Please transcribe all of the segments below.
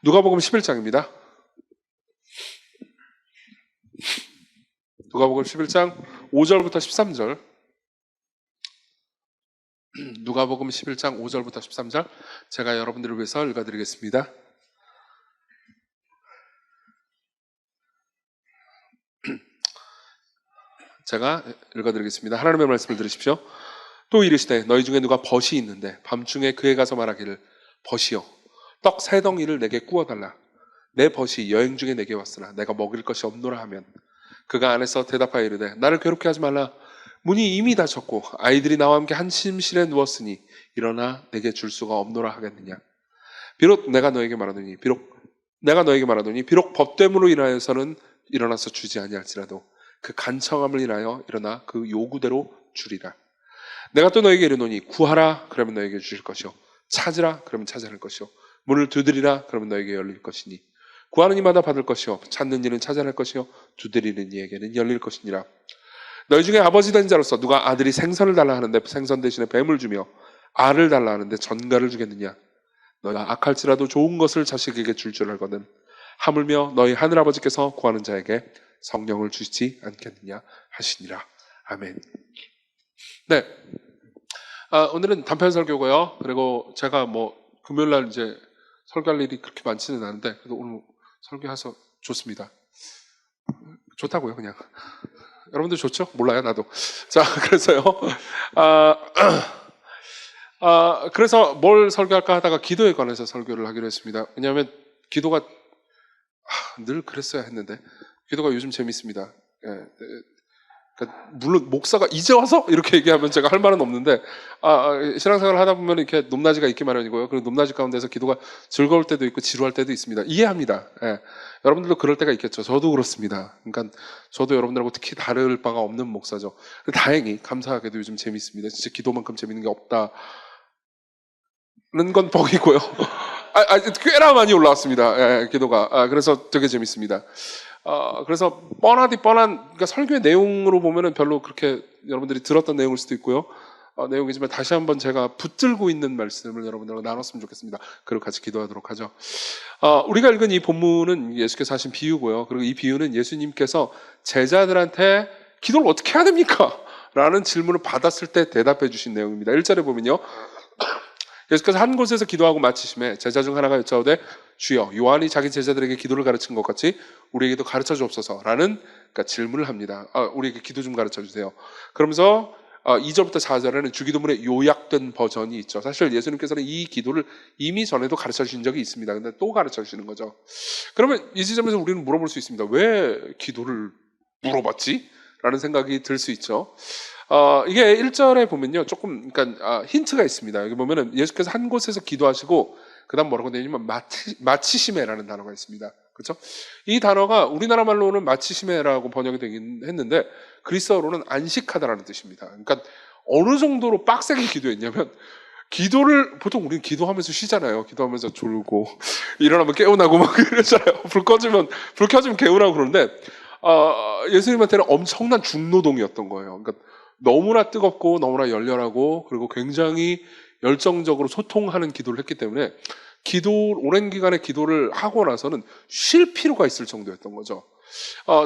누가복음 11장입니다. 누가복음 11장 5절부터 13절. 누가복음 11장 5절부터 13절 제가 여러분들을 위해서 읽어드리겠습니다. 제가 읽어드리겠습니다. 하나님의 말씀을 들으십시오. 또 이르시되 너희 중에 누가 벗이 있는데 밤중에 그에 가서 말하기를 벗이여 떡 세 덩이를 내게 구워달라. 내 벗이 여행 중에 내게 왔으나 내가 먹일 것이 없노라 하면 그가 안에서 대답하여 이르되 나를 괴롭게 하지 말라. 문이 이미 닫혔고 아이들이 나와 함께 한 침실에 누웠으니 일어나 내게 줄 수가 없노라 하겠느냐. 비록 내가 너에게 말하노니 비록 법됨으로 인하여서는 일어나서 주지 아니할지라도 그 간청함을 인하여 일어나 그 요구대로 주리라. 내가 또 너에게 이르노니 구하라 그러면 너에게 주실 것이요 찾으라 그러면 찾아낼 것이요 문을 두드리라 그러면 너에게 열릴 것이니 구하는 이마다 받을 것이요 찾는 이는 찾아낼 것이요 두드리는 이에게는 열릴 것이니라. 너희 중에 아버지 된 자로서 누가 아들이 생선을 달라 하는데 생선 대신에 뱀을 주며 알을 달라 하는데 전갈을 주겠느냐. 너희가 악할지라도 좋은 것을 자식에게 줄 줄 알거든 하물며 너희 하늘아버지께서 구하는 자에게 성령을 주시지 않겠느냐 하시니라. 아멘. 네, 오늘은 단편 설교고요. 그리고 제가 금요일날 이제 설교할 일이 그렇게 많지는 않은데 그래도 오늘 설교해서 좋습니다. 좋다고요, 그냥. 여러분들 좋죠? 몰라요, 나도. 자, 그래서요. 그래서 뭘 설교할까 하다가 기도에 관해서 설교를 하기로 했습니다. 왜냐하면 기도가 늘 그랬어야 했는데 기도가 요즘 재밌습니다. 예, 그러니까 물론 목사가 이제 와서 이렇게 얘기하면 제가 할 말은 없는데 신앙생활을 하다 보면 이렇게 높낮이가 있기 마련이고요. 그리고 높낮이 가운데서 기도가 즐거울 때도 있고 지루할 때도 있습니다. 이해합니다. 예. 여러분들도 그럴 때가 있겠죠. 저도 그렇습니다. 그러니까 저도 여러분들하고 특히 다를 바가 없는 목사죠. 다행히 감사하게도 요즘 재밌습니다. 진짜 기도만큼 재밌는 게 없다는 건 뻥이고요. 꽤나 많이 올라왔습니다. 예, 기도가. 그래서 되게 재밌습니다. 그래서 그러니까 설교의 내용으로 보면은 별로 그렇게 여러분들이 들었던 내용일 수도 있고요. 내용이지만 다시 한번 제가 붙들고 있는 말씀을 여러분들과 나눴으면 좋겠습니다. 그리고 같이 기도하도록 하죠. 우리가 읽은 이 본문은 예수께서 하신 비유고요. 그리고 이 비유는 예수님께서 제자들한테 기도를 어떻게 해야 됩니까? 라는 질문을 받았을 때 대답해 주신 내용입니다. 1절에 보면요. 예수께서 한 곳에서 기도하고 마치심에 제자 중 하나가 여짜오되 주여 요한이 자기 제자들에게 기도를 가르친 것 같이 우리에게도 가르쳐 주옵소서라는 질문을 합니다. 우리에게 기도 좀 가르쳐 주세요. 그러면서 2절부터 4절에는 주기도문의 요약된 버전이 있죠. 사실 예수님께서는 이 기도를 이미 전에도 가르쳐 주신 적이 있습니다. 근데 또 가르쳐 주시는 거죠. 그러면 이 지점에서 우리는 물어볼 수 있습니다. 왜 기도를 물어봤지? 라는 생각이 들 수 있죠. 이게 1절에 보면요. 조금, 힌트가 있습니다. 여기 보면은 예수께서 한 곳에서 기도하시고, 그 다음 뭐라고 되어 있냐면, 마치시메라는 단어가 있습니다. 그렇죠? 이 단어가 우리나라 말로는 마치시메라고 번역이 되긴 했는데, 그리스어로는 안식하다라는 뜻입니다. 그러니까 어느 정도로 빡세게 기도했냐면, 기도를, 보통 우리는 기도하면서 쉬잖아요. 기도하면서 졸고, 일어나면 깨어나고 막 이러잖아요. 불 켜지면 개운하고 그러는데, 예수님한테는 엄청난 중노동이었던 거예요. 그러니까 너무나 뜨겁고 너무나 열렬하고 그리고 굉장히 열정적으로 소통하는 기도를 했기 때문에 오랜 기간의 기도를 하고 나서는 쉴 필요가 있을 정도였던 거죠.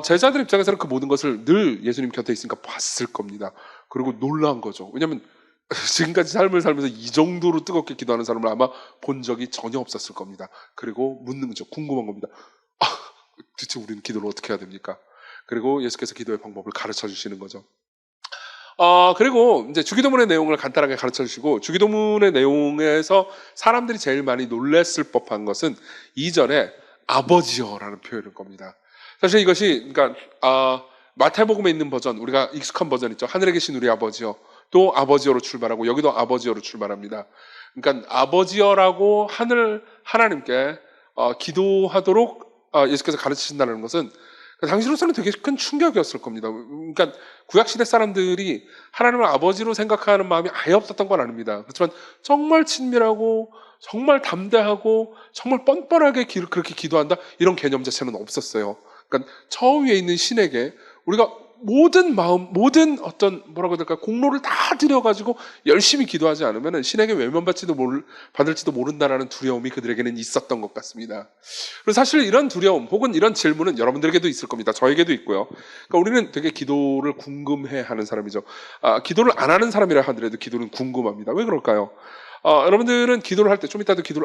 제자들 입장에서는 그 모든 것을 늘 예수님 곁에 있으니까 봤을 겁니다. 그리고 놀란 거죠. 왜냐하면 지금까지 삶을 살면서 이 정도로 뜨겁게 기도하는 사람을 아마 본 적이 전혀 없었을 겁니다. 그리고 묻는 거죠. 궁금한 겁니다. 도대체 우리는 기도를 어떻게 해야 됩니까? 그리고 예수께서 기도의 방법을 가르쳐 주시는 거죠. 그리고 이제 주기도문의 내용을 간단하게 가르쳐 주시고, 주기도문의 내용에서 사람들이 제일 많이 놀랬을 법한 것은 2절에 아버지여라는 표현일 겁니다. 사실 이것이, 마태복음에 있는 버전, 우리가 익숙한 버전 있죠. 하늘에 계신 우리 아버지여. 또 아버지여로 출발하고, 여기도 아버지여로 출발합니다. 그러니까 아버지여라고 하나님께 기도하도록 예수께서 가르치신다는 것은 당시로서는 되게 큰 충격이었을 겁니다. 그러니까 구약시대 사람들이 하나님을 아버지로 생각하는 마음이 아예 없었던 건 아닙니다. 그렇지만 정말 친밀하고 정말 담대하고 정말 뻔뻔하게 그렇게 기도한다 이런 개념 자체는 없었어요. 그러니까 저 위에 있는 신에게 우리가 모든 마음, 모든 어떤 뭐라고 해야 될까, 공로를 다 들여가지고 열심히 기도하지 않으면 신에게 받을지도 모른다라는 두려움이 그들에게는 있었던 것 같습니다. 그리고 사실 이런 두려움 혹은 이런 질문은 여러분들에게도 있을 겁니다. 저에게도 있고요. 그러니까 우리는 되게 기도를 궁금해하는 사람이죠. 기도를 안 하는 사람이라 하더라도 기도는 궁금합니다. 왜 그럴까요? 여러분들은 기도를 할 때,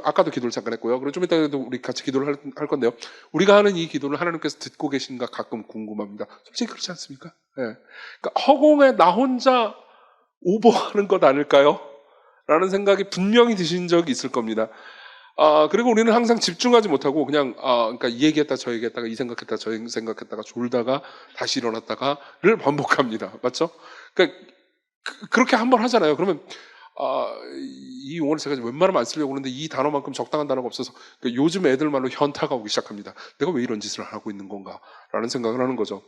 아까도 기도를 잠깐 했고요. 그리고 좀 이따도 우리 같이 기도를 할 건데요. 우리가 하는 이 기도를 하나님께서 듣고 계신가 가끔 궁금합니다. 솔직히 그렇지 않습니까? 예. 그러니까 허공에 나 혼자 오버하는 것 아닐까요? 라는 생각이 분명히 드신 적이 있을 겁니다. 그리고 우리는 항상 집중하지 못하고 그냥, 그러니까 이 얘기했다, 저 얘기했다가, 이 생각했다, 저 생각했다가, 졸다가, 다시 일어났다가를 반복합니다. 맞죠? 그러니까, 그렇게 한번 하잖아요. 그러면, 이 용어를 제가 웬만하면 안 쓰려고 하는데 이 단어만큼 적당한 단어가 없어서 그러니까 요즘 애들 말로 현타가 오기 시작합니다. 내가 왜 이런 짓을 하고 있는 건가? 라는 생각을 하는 거죠.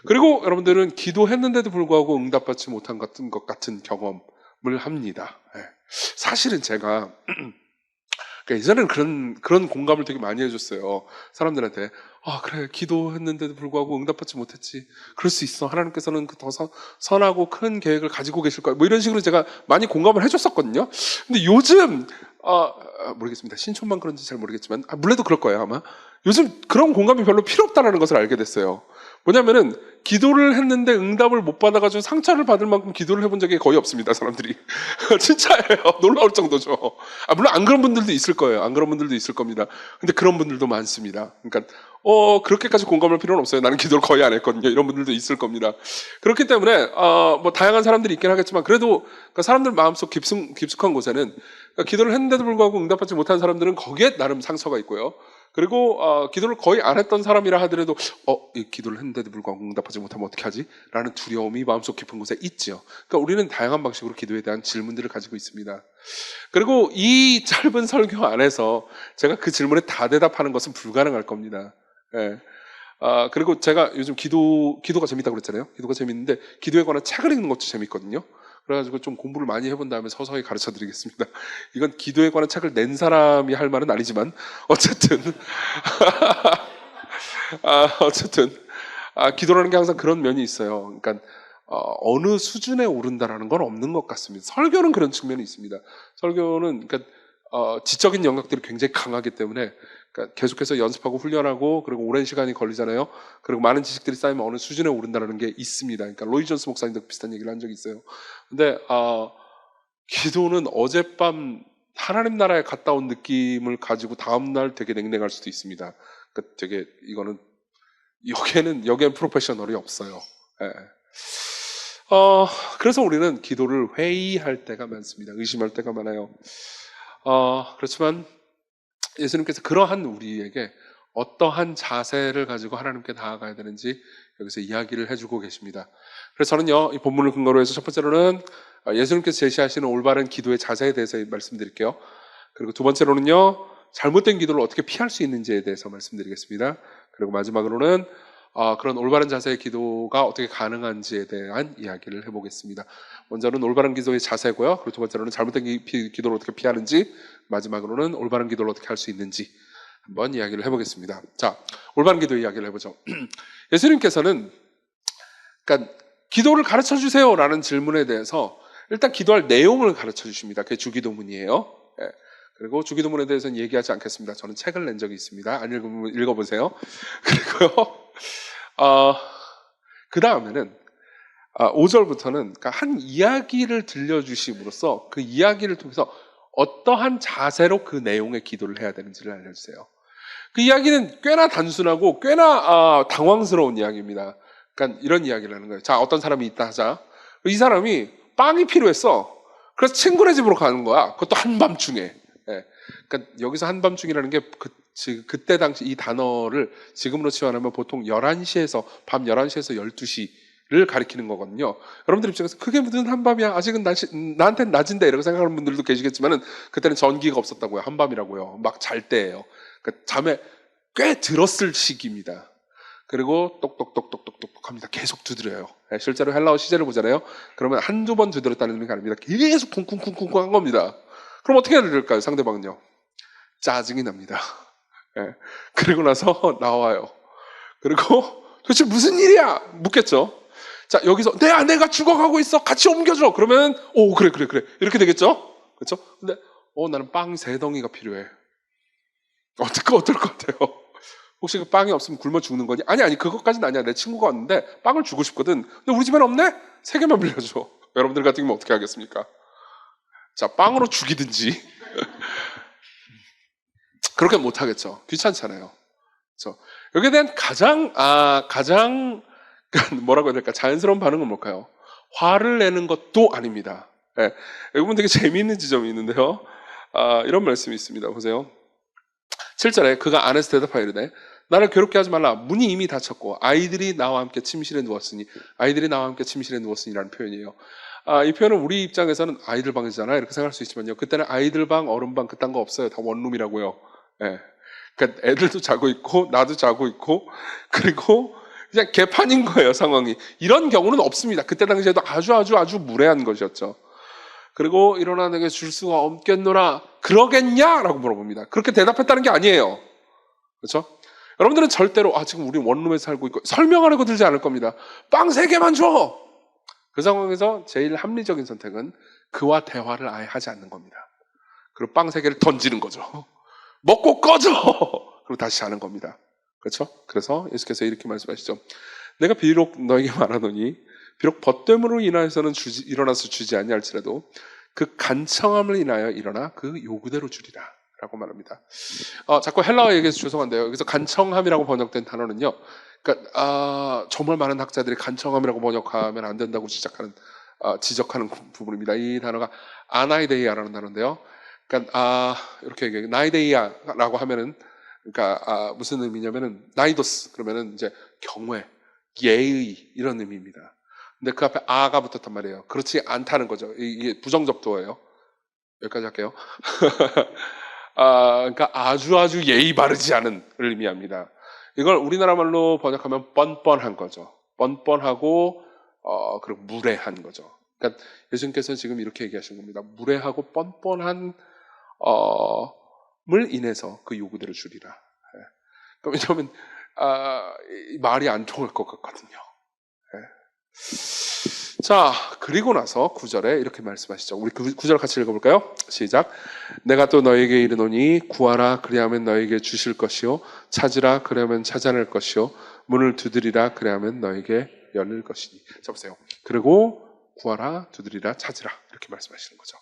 그리고 여러분들은 기도했는데도 불구하고 응답받지 못한 것 같은 경험을 합니다. 예. 사실은 제가 그러니까 예전에는 그런 공감을 되게 많이 해줬어요. 사람들한테. 그래. 기도했는데도 불구하고 응답받지 못했지. 그럴 수 있어. 하나님께서는 더 선하고 큰 계획을 가지고 계실 거야. 뭐 이런 식으로 제가 많이 공감을 해줬었거든요. 근데 요즘, 모르겠습니다. 신촌만 그런지 잘 모르겠지만, 물레도 그럴 거예요, 아마. 요즘 그런 공감이 별로 필요 없다는 것을 알게 됐어요. 뭐냐면은, 기도를 했는데 응답을 못 받아가지고 상처를 받을 만큼 기도를 해본 적이 거의 없습니다, 사람들이. 진짜예요. 놀라울 정도죠. 물론 안 그런 분들도 있을 거예요. 안 그런 분들도 있을 겁니다. 근데 그런 분들도 많습니다. 그러니까, 그렇게까지 공감할 필요는 없어요. 나는 기도를 거의 안 했거든요. 이런 분들도 있을 겁니다. 그렇기 때문에, 뭐, 다양한 사람들이 있긴 하겠지만, 그래도, 그러니까 사람들 마음속 깊숙한 곳에는, 그러니까 기도를 했는데도 불구하고 응답받지 못한 사람들은 거기에 나름 상처가 있고요. 그리고 기도를 거의 안 했던 사람이라 하더라도 이 기도를 했는데도 불구하고 응답하지 못하면 어떻게 하지? 라는 두려움이 마음속 깊은 곳에 있죠. 그러니까 우리는 다양한 방식으로 기도에 대한 질문들을 가지고 있습니다. 그리고 이 짧은 설교 안에서 제가 그 질문에 다 대답하는 것은 불가능할 겁니다. 예. 그리고 제가 요즘 기도가 재밌다고 그랬잖아요. 기도가 재밌는데 기도에 관한 책을 읽는 것도 재밌거든요. 그래가지고 좀 공부를 많이 해본 다음에 서서히 가르쳐 드리겠습니다. 이건 기도에 관한 책을 낸 사람이 할 말은 아니지만, 어쨌든. 어쨌든. 기도라는 게 항상 그런 면이 있어요. 그러니까, 어느 수준에 오른다라는 건 없는 것 같습니다. 설교는 그런 측면이 있습니다. 설교는, 그러니까, 지적인 영역들이 굉장히 강하기 때문에, 그러니까 계속해서 연습하고 훈련하고 그리고 오랜 시간이 걸리잖아요. 그리고 많은 지식들이 쌓이면 어느 수준에 오른다는 게 있습니다. 그러니까 로이 존스 목사님도 비슷한 얘기를 한 적이 있어요. 근데 기도는 어젯밤 하나님 나라에 갔다 온 느낌을 가지고 다음날 되게 냉랭할 수도 있습니다. 그러니까 되게 이거는 여기엔 프로페셔널이 없어요. 예. 그래서 우리는 기도를 회의할 때가 많습니다. 의심할 때가 많아요. 그렇지만 예수님께서 그러한 우리에게 어떠한 자세를 가지고 하나님께 나아가야 되는지 여기서 이야기를 해주고 계십니다. 그래서 저는요, 이 본문을 근거로 해서 첫 번째로는 예수님께서 제시하시는 올바른 기도의 자세에 대해서 말씀드릴게요. 그리고 두 번째로는요, 잘못된 기도를 어떻게 피할 수 있는지에 대해서 말씀드리겠습니다. 그리고 마지막으로는 그런 올바른 자세의 기도가 어떻게 가능한지에 대한 이야기를 해보겠습니다. 먼저는 올바른 기도의 자세고요. 그리고 두 번째로는 잘못된 기도를 어떻게 피하는지, 마지막으로는 올바른 기도를 어떻게 할 수 있는지 한번 이야기를 해보겠습니다. 자, 올바른 기도 이야기를 해보죠. 예수님께서는 그러니까 기도를 가르쳐 주세요라는 질문에 대해서 일단 기도할 내용을 가르쳐 주십니다. 그게 주기도문이에요. 예. 그리고 주기도문에 대해서는 얘기하지 않겠습니다. 저는 책을 낸 적이 있습니다. 안 읽으면 읽어보세요. 그리고요, 그 다음에는 5절부터는 그러니까 한 이야기를 들려주심으로써 그 이야기를 통해서 어떠한 자세로 그 내용의 기도를 해야 되는지를 알려주세요. 그 이야기는 꽤나 단순하고 꽤나 당황스러운 이야기입니다. 그러니까 이런 이야기를 하는 거예요. 자, 어떤 사람이 있다 하자. 이 사람이 빵이 필요했어. 그래서 친구네 집으로 가는 거야. 그것도 한밤중에. 예. 그러니까 여기서 한밤중이라는 게 그때 당시 이 단어를 지금으로 치환하면 보통 밤 11시에서 12시를 가리키는 거거든요. 여러분들 입장에서 그게 무슨 한밤이야? 아직은 나한테는 낮인데 이렇게 생각하는 분들도 계시겠지만은 그때는 전기가 없었다고요. 한밤이라고요. 막 잘 때예요. 그러니까 잠에 꽤 들었을 시기입니다. 그리고 똑똑똑똑똑똑 합니다. 계속 두드려요. 실제로 헬라어 시제를 보잖아요. 그러면 한두 번 두드렸다는 의미가 아닙니다. 계속 쿵쿵쿵쿵쿵 한 겁니다. 그럼 어떻게 해야 될까요? 상대방은요. 짜증이 납니다. 예. 그리고 나서 나와요. 그리고 도대체 무슨 일이야? 묻겠죠. 자, 여기서 내 아내가 죽어가고 있어. 같이 옮겨줘. 그러면 오, 그래. 이렇게 되겠죠? 그렇죠? 근데 나는 빵 3덩이가 필요해. 어떨 것 같아요? 혹시 그 빵이 없으면 굶어 죽는 거니? 아니, 그것까지는 아니야. 내 친구가 왔는데 빵을 주고 싶거든. 근데 우리 집엔 없네? 3개만 빌려줘. 여러분들 같은 경우는 어떻게 하겠습니까? 자, 빵으로 죽이든지. 그렇게 못 하겠죠. 귀찮잖아요. 그렇죠? 여기에 대한 가장 뭐라고 해야 될까? 자연스러운 반응은 뭘까요? 화를 내는 것도 아닙니다. 예. 이 부분 되게 재미있는 지점이 있는데요. 이런 말씀이 있습니다. 보세요. 7절에 그가 안에서 대답하이르되 나를 괴롭게 하지 말라. 문이 이미 닫혔고 아이들이 나와 함께 침실에 누웠으니 라는 표현이에요. 이 표현은 우리 입장에서는 아이들 방이잖아요. 이렇게 생각할 수 있지만요. 그때는 아이들 방, 어른 방 그딴 거 없어요. 다 원룸이라고요. 예. 그러니까 애들도 자고 있고 나도 자고 있고 그리고 그냥 개판인 거예요, 상황이. 이런 경우는 없습니다. 그때 당시에도 아주 무례한 것이었죠. 그리고 일어나 내게 줄 수가 없겠노라. 그러겠냐? 라고 물어봅니다. 그렇게 대답했다는 게 아니에요. 그렇죠? 여러분들은 절대로 지금 우리 원룸에 살고 있고 설명하려고 들지 않을 겁니다. 빵 3개만 줘! 그 상황에서 제일 합리적인 선택은 그와 대화를 아예 하지 않는 겁니다. 그리고 빵 3개를 던지는 거죠. 먹고 꺼져! 그리고 다시 자는 겁니다. 그렇죠? 그래서 예수께서 이렇게 말씀하시죠. 내가 비록 너에게 말하노니 비록 벗됨으로 인하여서는 일어나서 주지 아니할지라도 그 간청함을 인하여 일어나 그 요구대로 주리라 라고 말합니다. 자꾸 헬라어 얘기해서 죄송한데요. 여기서 간청함이라고 번역된 단어는요. 그러니까 정말 많은 학자들이 간청함이라고 번역하면 안 된다고 지적하는 부분입니다. 이 단어가 아나이데이아라는 단어인데요. 그러니까 이렇게 얘기해요. 나이데이아라고 하면은 그러니까 무슨 의미냐면은 나이도스 그러면은 이제 경외, 예의 이런 의미입니다. 근데 그 앞에 아가 붙었단 말이에요. 그렇지 않다는 거죠. 이게 부정접두어예요. 여기까지 할게요. 그러니까 아주 예의 바르지 않은 을 의미합니다. 이걸 우리나라 말로 번역하면 뻔뻔한 거죠. 뻔뻔하고 그리고 무례한 거죠. 그러니까 예수님께서는 지금 이렇게 얘기하신 겁니다. 무례하고 뻔뻔한 물 인해서 그 요구대로 주리라. 예. 왜냐하면 말이 안 통할 것 같거든요. 예. 자, 그리고 나서 9절에 이렇게 말씀하시죠. 우리 9절 같이 읽어볼까요? 시작. 내가 또 너에게 이르노니 구하라 그리하면 너에게 주실 것이요 찾으라 그리하면 찾아낼 것이요 문을 두드리라 그리하면 너에게 열릴 것이니. 자, 보세요. 그리고 구하라 두드리라 찾으라 이렇게 말씀하시는 거죠.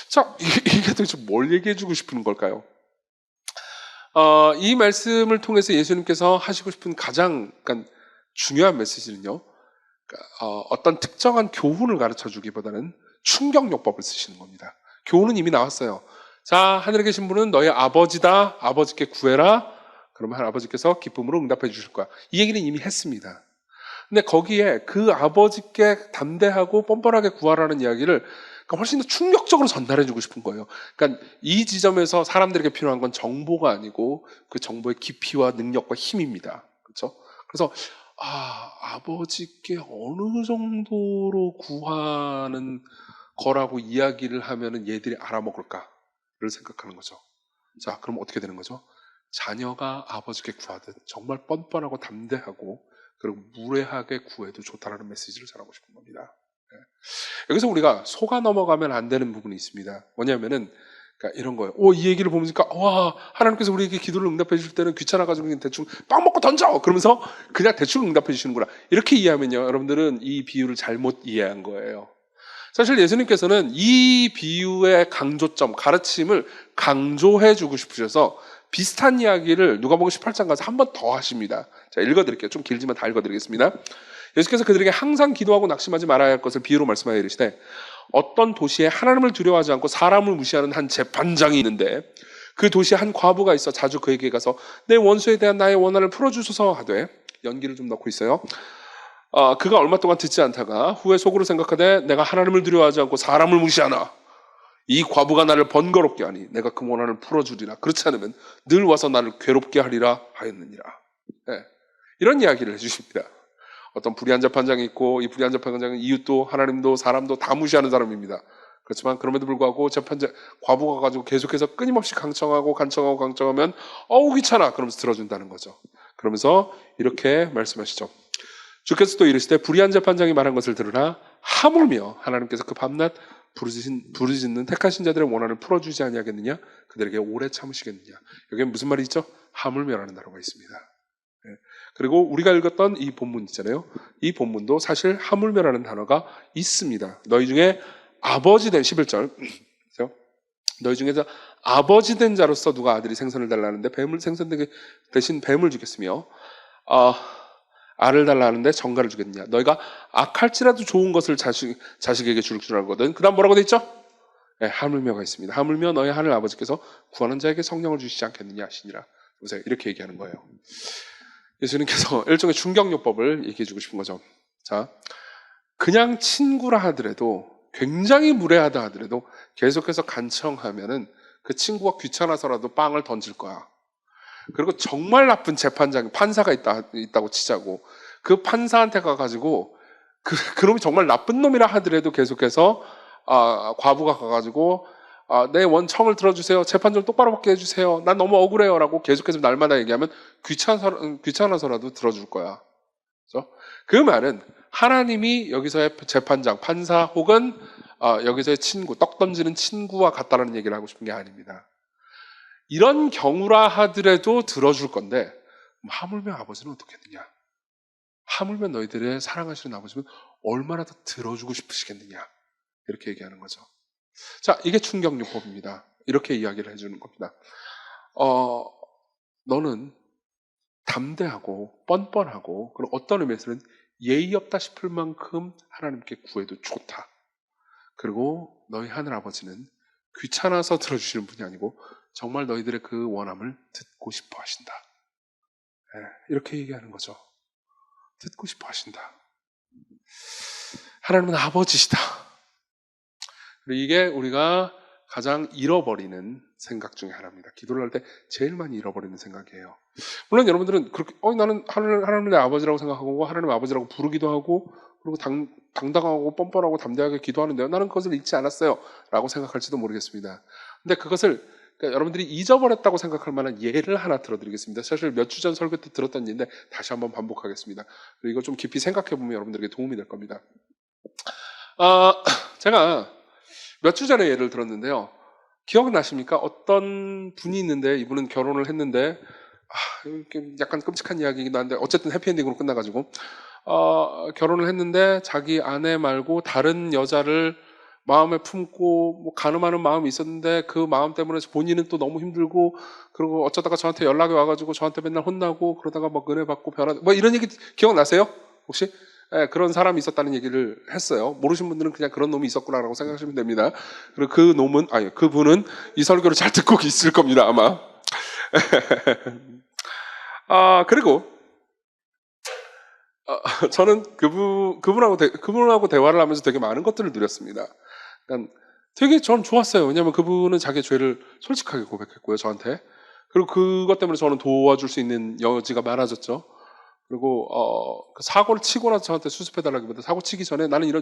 자, 이게 도대체 뭘 얘기해주고 싶은 걸까요? 이 말씀을 통해서 예수님께서 하시고 싶은 가장 중요한 메시지는요. 어떤 특정한 교훈을 가르쳐주기보다는 충격요법을 쓰시는 겁니다. 교훈은 이미 나왔어요. 자, 하늘에 계신 분은 너의 아버지다. 아버지께 구해라. 그러면 아버지께서 기쁨으로 응답해 주실 거야. 이 얘기는 이미 했습니다. 근데 거기에 그 아버지께 담대하고 뻔뻔하게 구하라는 이야기를 훨씬 더 충격적으로 전달해주고 싶은 거예요. 그러니까 이 지점에서 사람들에게 필요한 건 정보가 아니고 그 정보의 깊이와 능력과 힘입니다. 그렇죠? 그래서 아버지께 어느 정도로 구하는 거라고 이야기를 하면은 얘들이 알아먹을까를 생각하는 거죠. 자, 그럼 어떻게 되는 거죠? 자녀가 아버지께 구하듯 정말 뻔뻔하고 담대하고 그리고 무례하게 구해도 좋다라는 메시지를 전하고 싶은 겁니다. 여기서 우리가 속아 넘어가면 안 되는 부분이 있습니다. 뭐냐면은 이런 거예요. 이 얘기를 보니까 와, 하나님께서 우리에게 기도를 응답해 주실 때는 귀찮아가지고 그냥 대충 빵 먹고 던져! 그러면서 그냥 대충 응답해 주시는구나. 이렇게 이해하면요, 여러분들은 이 비유를 잘못 이해한 거예요. 사실 예수님께서는 이 비유의 강조점, 가르침을 강조해 주고 싶으셔서 비슷한 이야기를 누가복음 18장 가서 한 번 더 하십니다. 자, 읽어드릴게요. 좀 길지만 다 읽어드리겠습니다. 예수께서 그들에게 항상 기도하고 낙심하지 말아야 할 것을 비유로 말씀하여 이르시되 어떤 도시에 하나님을 두려워하지 않고 사람을 무시하는 한 재판장이 있는데 그 도시에 한 과부가 있어 자주 그에게 가서 내 원수에 대한 나의 원한을 풀어주소서 하되 연기를 좀 넣고 있어요. 그가 얼마 동안 듣지 않다가 후에 속으로 생각하되 내가 하나님을 두려워하지 않고 사람을 무시하나 이 과부가 나를 번거롭게 하니 내가 그 원한을 풀어주리라. 그렇지 않으면 늘 와서 나를 괴롭게 하리라 하였느니라. 네. 이런 이야기를 해주십니다. 어떤 불의한 재판장이 있고 이 불의한 재판장은 이웃도 하나님도 사람도 다 무시하는 사람입니다. 그렇지만 그럼에도 불구하고 과부가 가지고 계속해서 끊임없이 강청하면 귀찮아 그러면서 들어준다는 거죠. 그러면서 이렇게 말씀하시죠. 주께서 또 이르시되 불의한 재판장이 말한 것을 들으라. 하물며 하나님께서 그 밤낮 부르짖는 택하신 자들의 원한을 풀어주지 아니하겠느냐? 그들에게 오래 참으시겠느냐? 여기에 무슨 말이 있죠? 하물며라는 단어가 있습니다. 예. 그리고 우리가 읽었던 이 본문 있잖아요. 이 본문도 사실 하물며라는 단어가 있습니다. 너희 중에 아버지 된 11절 너희 중에서 아버지 된 자로서 누가 아들이 생선을 달라는데 생선 대신 뱀을 주겠으며 알을 달라는데 정갈을 주겠느냐. 너희가 악할지라도 좋은 것을 자식에게 줄 줄 알거든. 그 다음 뭐라고 돼 있죠? 네, 하물며가 있습니다. 하물며 너희 하늘 아버지께서 구하는 자에게 성령을 주시지 않겠느냐 하시니라. 보세요. 이렇게 얘기하는 거예요. 예수님께서 일종의 중경요법을 얘기해 주고 싶은 거죠. 자, 그냥 친구라 하더라도, 굉장히 무례하다 하더라도 계속해서 간청하면은 그 친구가 귀찮아서라도 빵을 던질 거야. 그리고 정말 나쁜 판사가 있다고 치자고, 그 판사한테 가가지고 그 놈이 정말 나쁜 놈이라 하더라도 계속해서 과부가 가가지고 내 원청을 들어주세요. 재판 좀 똑바로 받게 해주세요. 난 너무 억울해요. 라고 계속해서 날마다 얘기하면 귀찮아서라도 들어줄 거야. 그렇죠? 그 말은 하나님이 여기서의 재판장, 판사 혹은 여기서의 친구, 떡 던지는 친구와 같다는 얘기를 하고 싶은 게 아닙니다. 이런 경우라 하더라도 들어줄 건데 하물며 아버지는 어떻겠느냐? 하물며 너희들의 사랑하시는 아버지는 얼마나 더 들어주고 싶으시겠느냐? 이렇게 얘기하는 거죠. 자, 이게 충격요법입니다. 이렇게 이야기를 해주는 겁니다. 너는 담대하고 뻔뻔하고, 그리고 어떤 의미에서는 예의 없다 싶을 만큼 하나님께 구해도 좋다. 그리고 너희 하늘 아버지는 귀찮아서 들어주시는 분이 아니고 정말 너희들의 그 원함을 듣고 싶어 하신다. 네, 이렇게 얘기하는 거죠. 듣고 싶어 하신다. 하나님은 아버지시다. 그리고 이게 우리가 가장 잃어버리는 생각 중에 하나입니다. 기도를 할 때 제일 많이 잃어버리는 생각이에요. 물론 여러분들은 그렇게 나는 하나님의 아버지라고 생각하고 하나님의 아버지라고 부르기도 하고, 그리고 당당하고 뻔뻔하고 담대하게 기도하는데요, 나는 그것을 잊지 않았어요 라고 생각할지도 모르겠습니다. 근데 그것을 여러분들이 잊어버렸다고 생각할 만한 예를 하나 들어드리겠습니다. 사실 몇 주 전 설교 때 들었던 얘기인데 다시 한번 반복하겠습니다. 그리고 이거 좀 깊이 생각해보면 여러분들에게 도움이 될 겁니다. 제가 몇 주 전에 예를 들었는데요, 기억나십니까? 어떤 분이 있는데, 이분은 결혼을 했는데 약간 끔찍한 이야기이긴 한데 어쨌든 해피엔딩으로 끝나가지고 결혼을 했는데 자기 아내 말고 다른 여자를 마음에 품고 뭐 가늠하는 마음이 있었는데, 그 마음 때문에 본인은 또 너무 힘들고, 그리고 어쩌다가 저한테 연락이 와가지고 저한테 맨날 혼나고, 그러다가 막 은혜 받고 뭐 이런 얘기 기억나세요? 혹시? 네, 그런 사람이 있었다는 얘기를 했어요. 모르신 분들은 그냥 그런 놈이 있었구나라고 생각하시면 됩니다. 그리고 그분은 이 설교를 잘 듣고 있을 겁니다, 아마. 그리고 저는 그분하고 대화를 하면서 되게 많은 것들을 누렸습니다. 되게 전 좋았어요. 왜냐하면 그분은 자기 죄를 솔직하게 고백했고요, 저한테. 그리고 그것 때문에 저는 도와줄 수 있는 여지가 많아졌죠. 그리고 사고를 치고 나서 저한테 수습해달라기보다 사고 치기 전에 나는 이런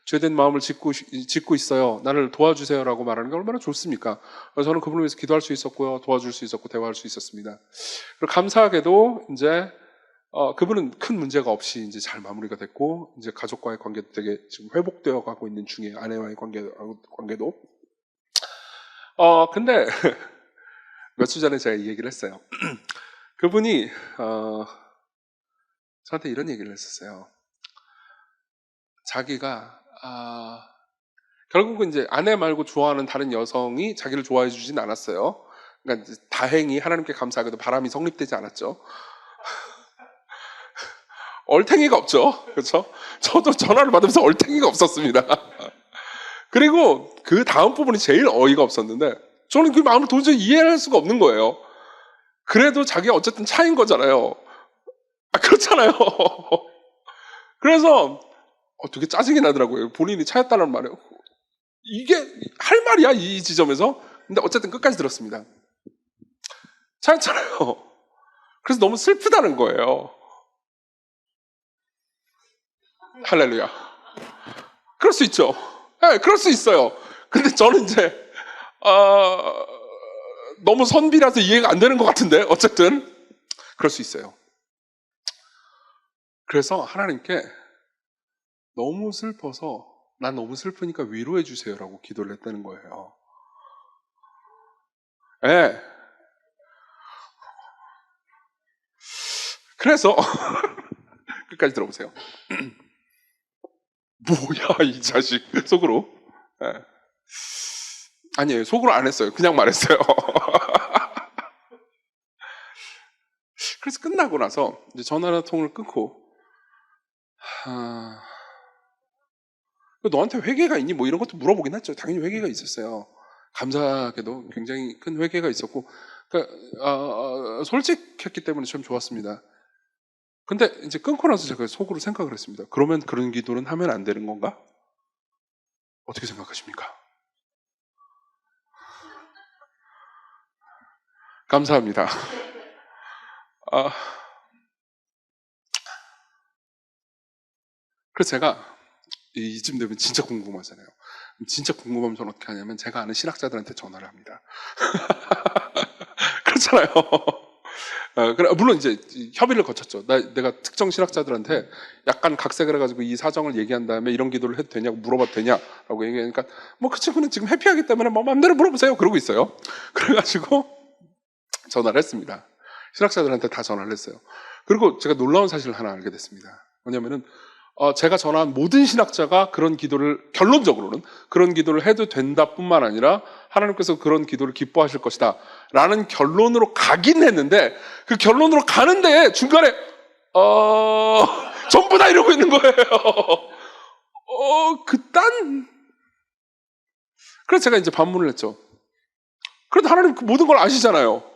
죄된 마음을 짓고 있어요, 나를 도와주세요라고 말하는 게 얼마나 좋습니까? 그래서 저는 그분을 위해서 기도할 수 있었고요, 도와줄 수 있었고 대화할 수 있었습니다. 그리고 감사하게도 이제 그분은 큰 문제가 없이 이제 잘 마무리가 됐고, 이제 가족과의 관계도 되게 지금 회복되어 가고 있는 중에, 아내와의 관계도. 근데 며칠 전에 제가 이 얘기를 했어요. 그분이 저한테 이런 얘기를 했었어요. 자기가 결국은 이제 아내 말고 좋아하는 다른 여성이 자기를 좋아해 주진 않았어요. 그러니까 다행히 하나님께 감사하게도 바람이 성립되지 않았죠. 얼탱이가 없죠. 그렇죠? 저도 전화를 받으면서 얼탱이가 없었습니다. 그리고 그 다음 부분이 제일 어이가 없었는데, 저는 그 마음을 도저히 이해할 수가 없는 거예요. 그래도 자기가 어쨌든 차인 거잖아요. 그렇잖아요. 그래서 되게 짜증이 나더라고요. 본인이 차였다는 말에. 이게 할 말이야, 이 지점에서? 근데 어쨌든 끝까지 들었습니다. 차였잖아요. 그래서 너무 슬프다는 거예요. 할렐루야. 그럴 수 있죠. 네, 그럴 수 있어요. 근데 저는 이제 너무 선비라서 이해가 안 되는 것 같은데, 어쨌든 그럴 수 있어요. 그래서 하나님께 너무 슬퍼서 난 너무 슬프니까 위로해 주세요라고 기도를 했다는 거예요. 예. 그래서 끝까지 들어보세요. 뭐야 이 자식 속으로. 예. 아니에요. 속으로 안 했어요. 그냥 말했어요. 그래서 끝나고 나서 이제 전화 통을 끊고 너한테 회개가 있니? 뭐 이런 것도 물어보긴 했죠. 당연히 회개가 있었어요. 감사하게도 굉장히 큰 회개가 있었고, 그러니까, 솔직했기 때문에 참 좋았습니다. 근데 이제 끊고 나서 제가 속으로 생각을 했습니다. 그러면 그런 기도는 하면 안 되는 건가? 어떻게 생각하십니까? 감사합니다. 그래서 제가 이쯤 되면 진짜 궁금하잖아요. 진짜 궁금하면 저는 어떻게 하냐면 제가 아는 신학자들한테 전화를 합니다. 그렇잖아요. 물론 이제 협의를 거쳤죠. 내가 특정 신학자들한테 약간 각색을 해가지고 이 사정을 얘기한 다음에 이런 기도를 해도 되냐고 물어봐도 되냐라고 얘기하니까 뭐 그 친구는 지금 회피하기 때문에 뭐 마음대로 물어보세요. 그러고 있어요. 그래가지고 전화를 했습니다. 신학자들한테 다 전화를 했어요. 그리고 제가 놀라운 사실을 하나 알게 됐습니다. 뭐냐면은 제가 전화한 모든 신학자가 그런 기도를 결론적으로는 그런 기도를 해도 된다 뿐만 아니라 하나님께서 그런 기도를 기뻐하실 것이다 라는 결론으로 가긴 했는데 그 결론으로 가는데 중간에 전부 다 이러고 있는 거예요. 그래서 제가 이제 반문을 했죠. 그래도 하나님 그 모든 걸 아시잖아요.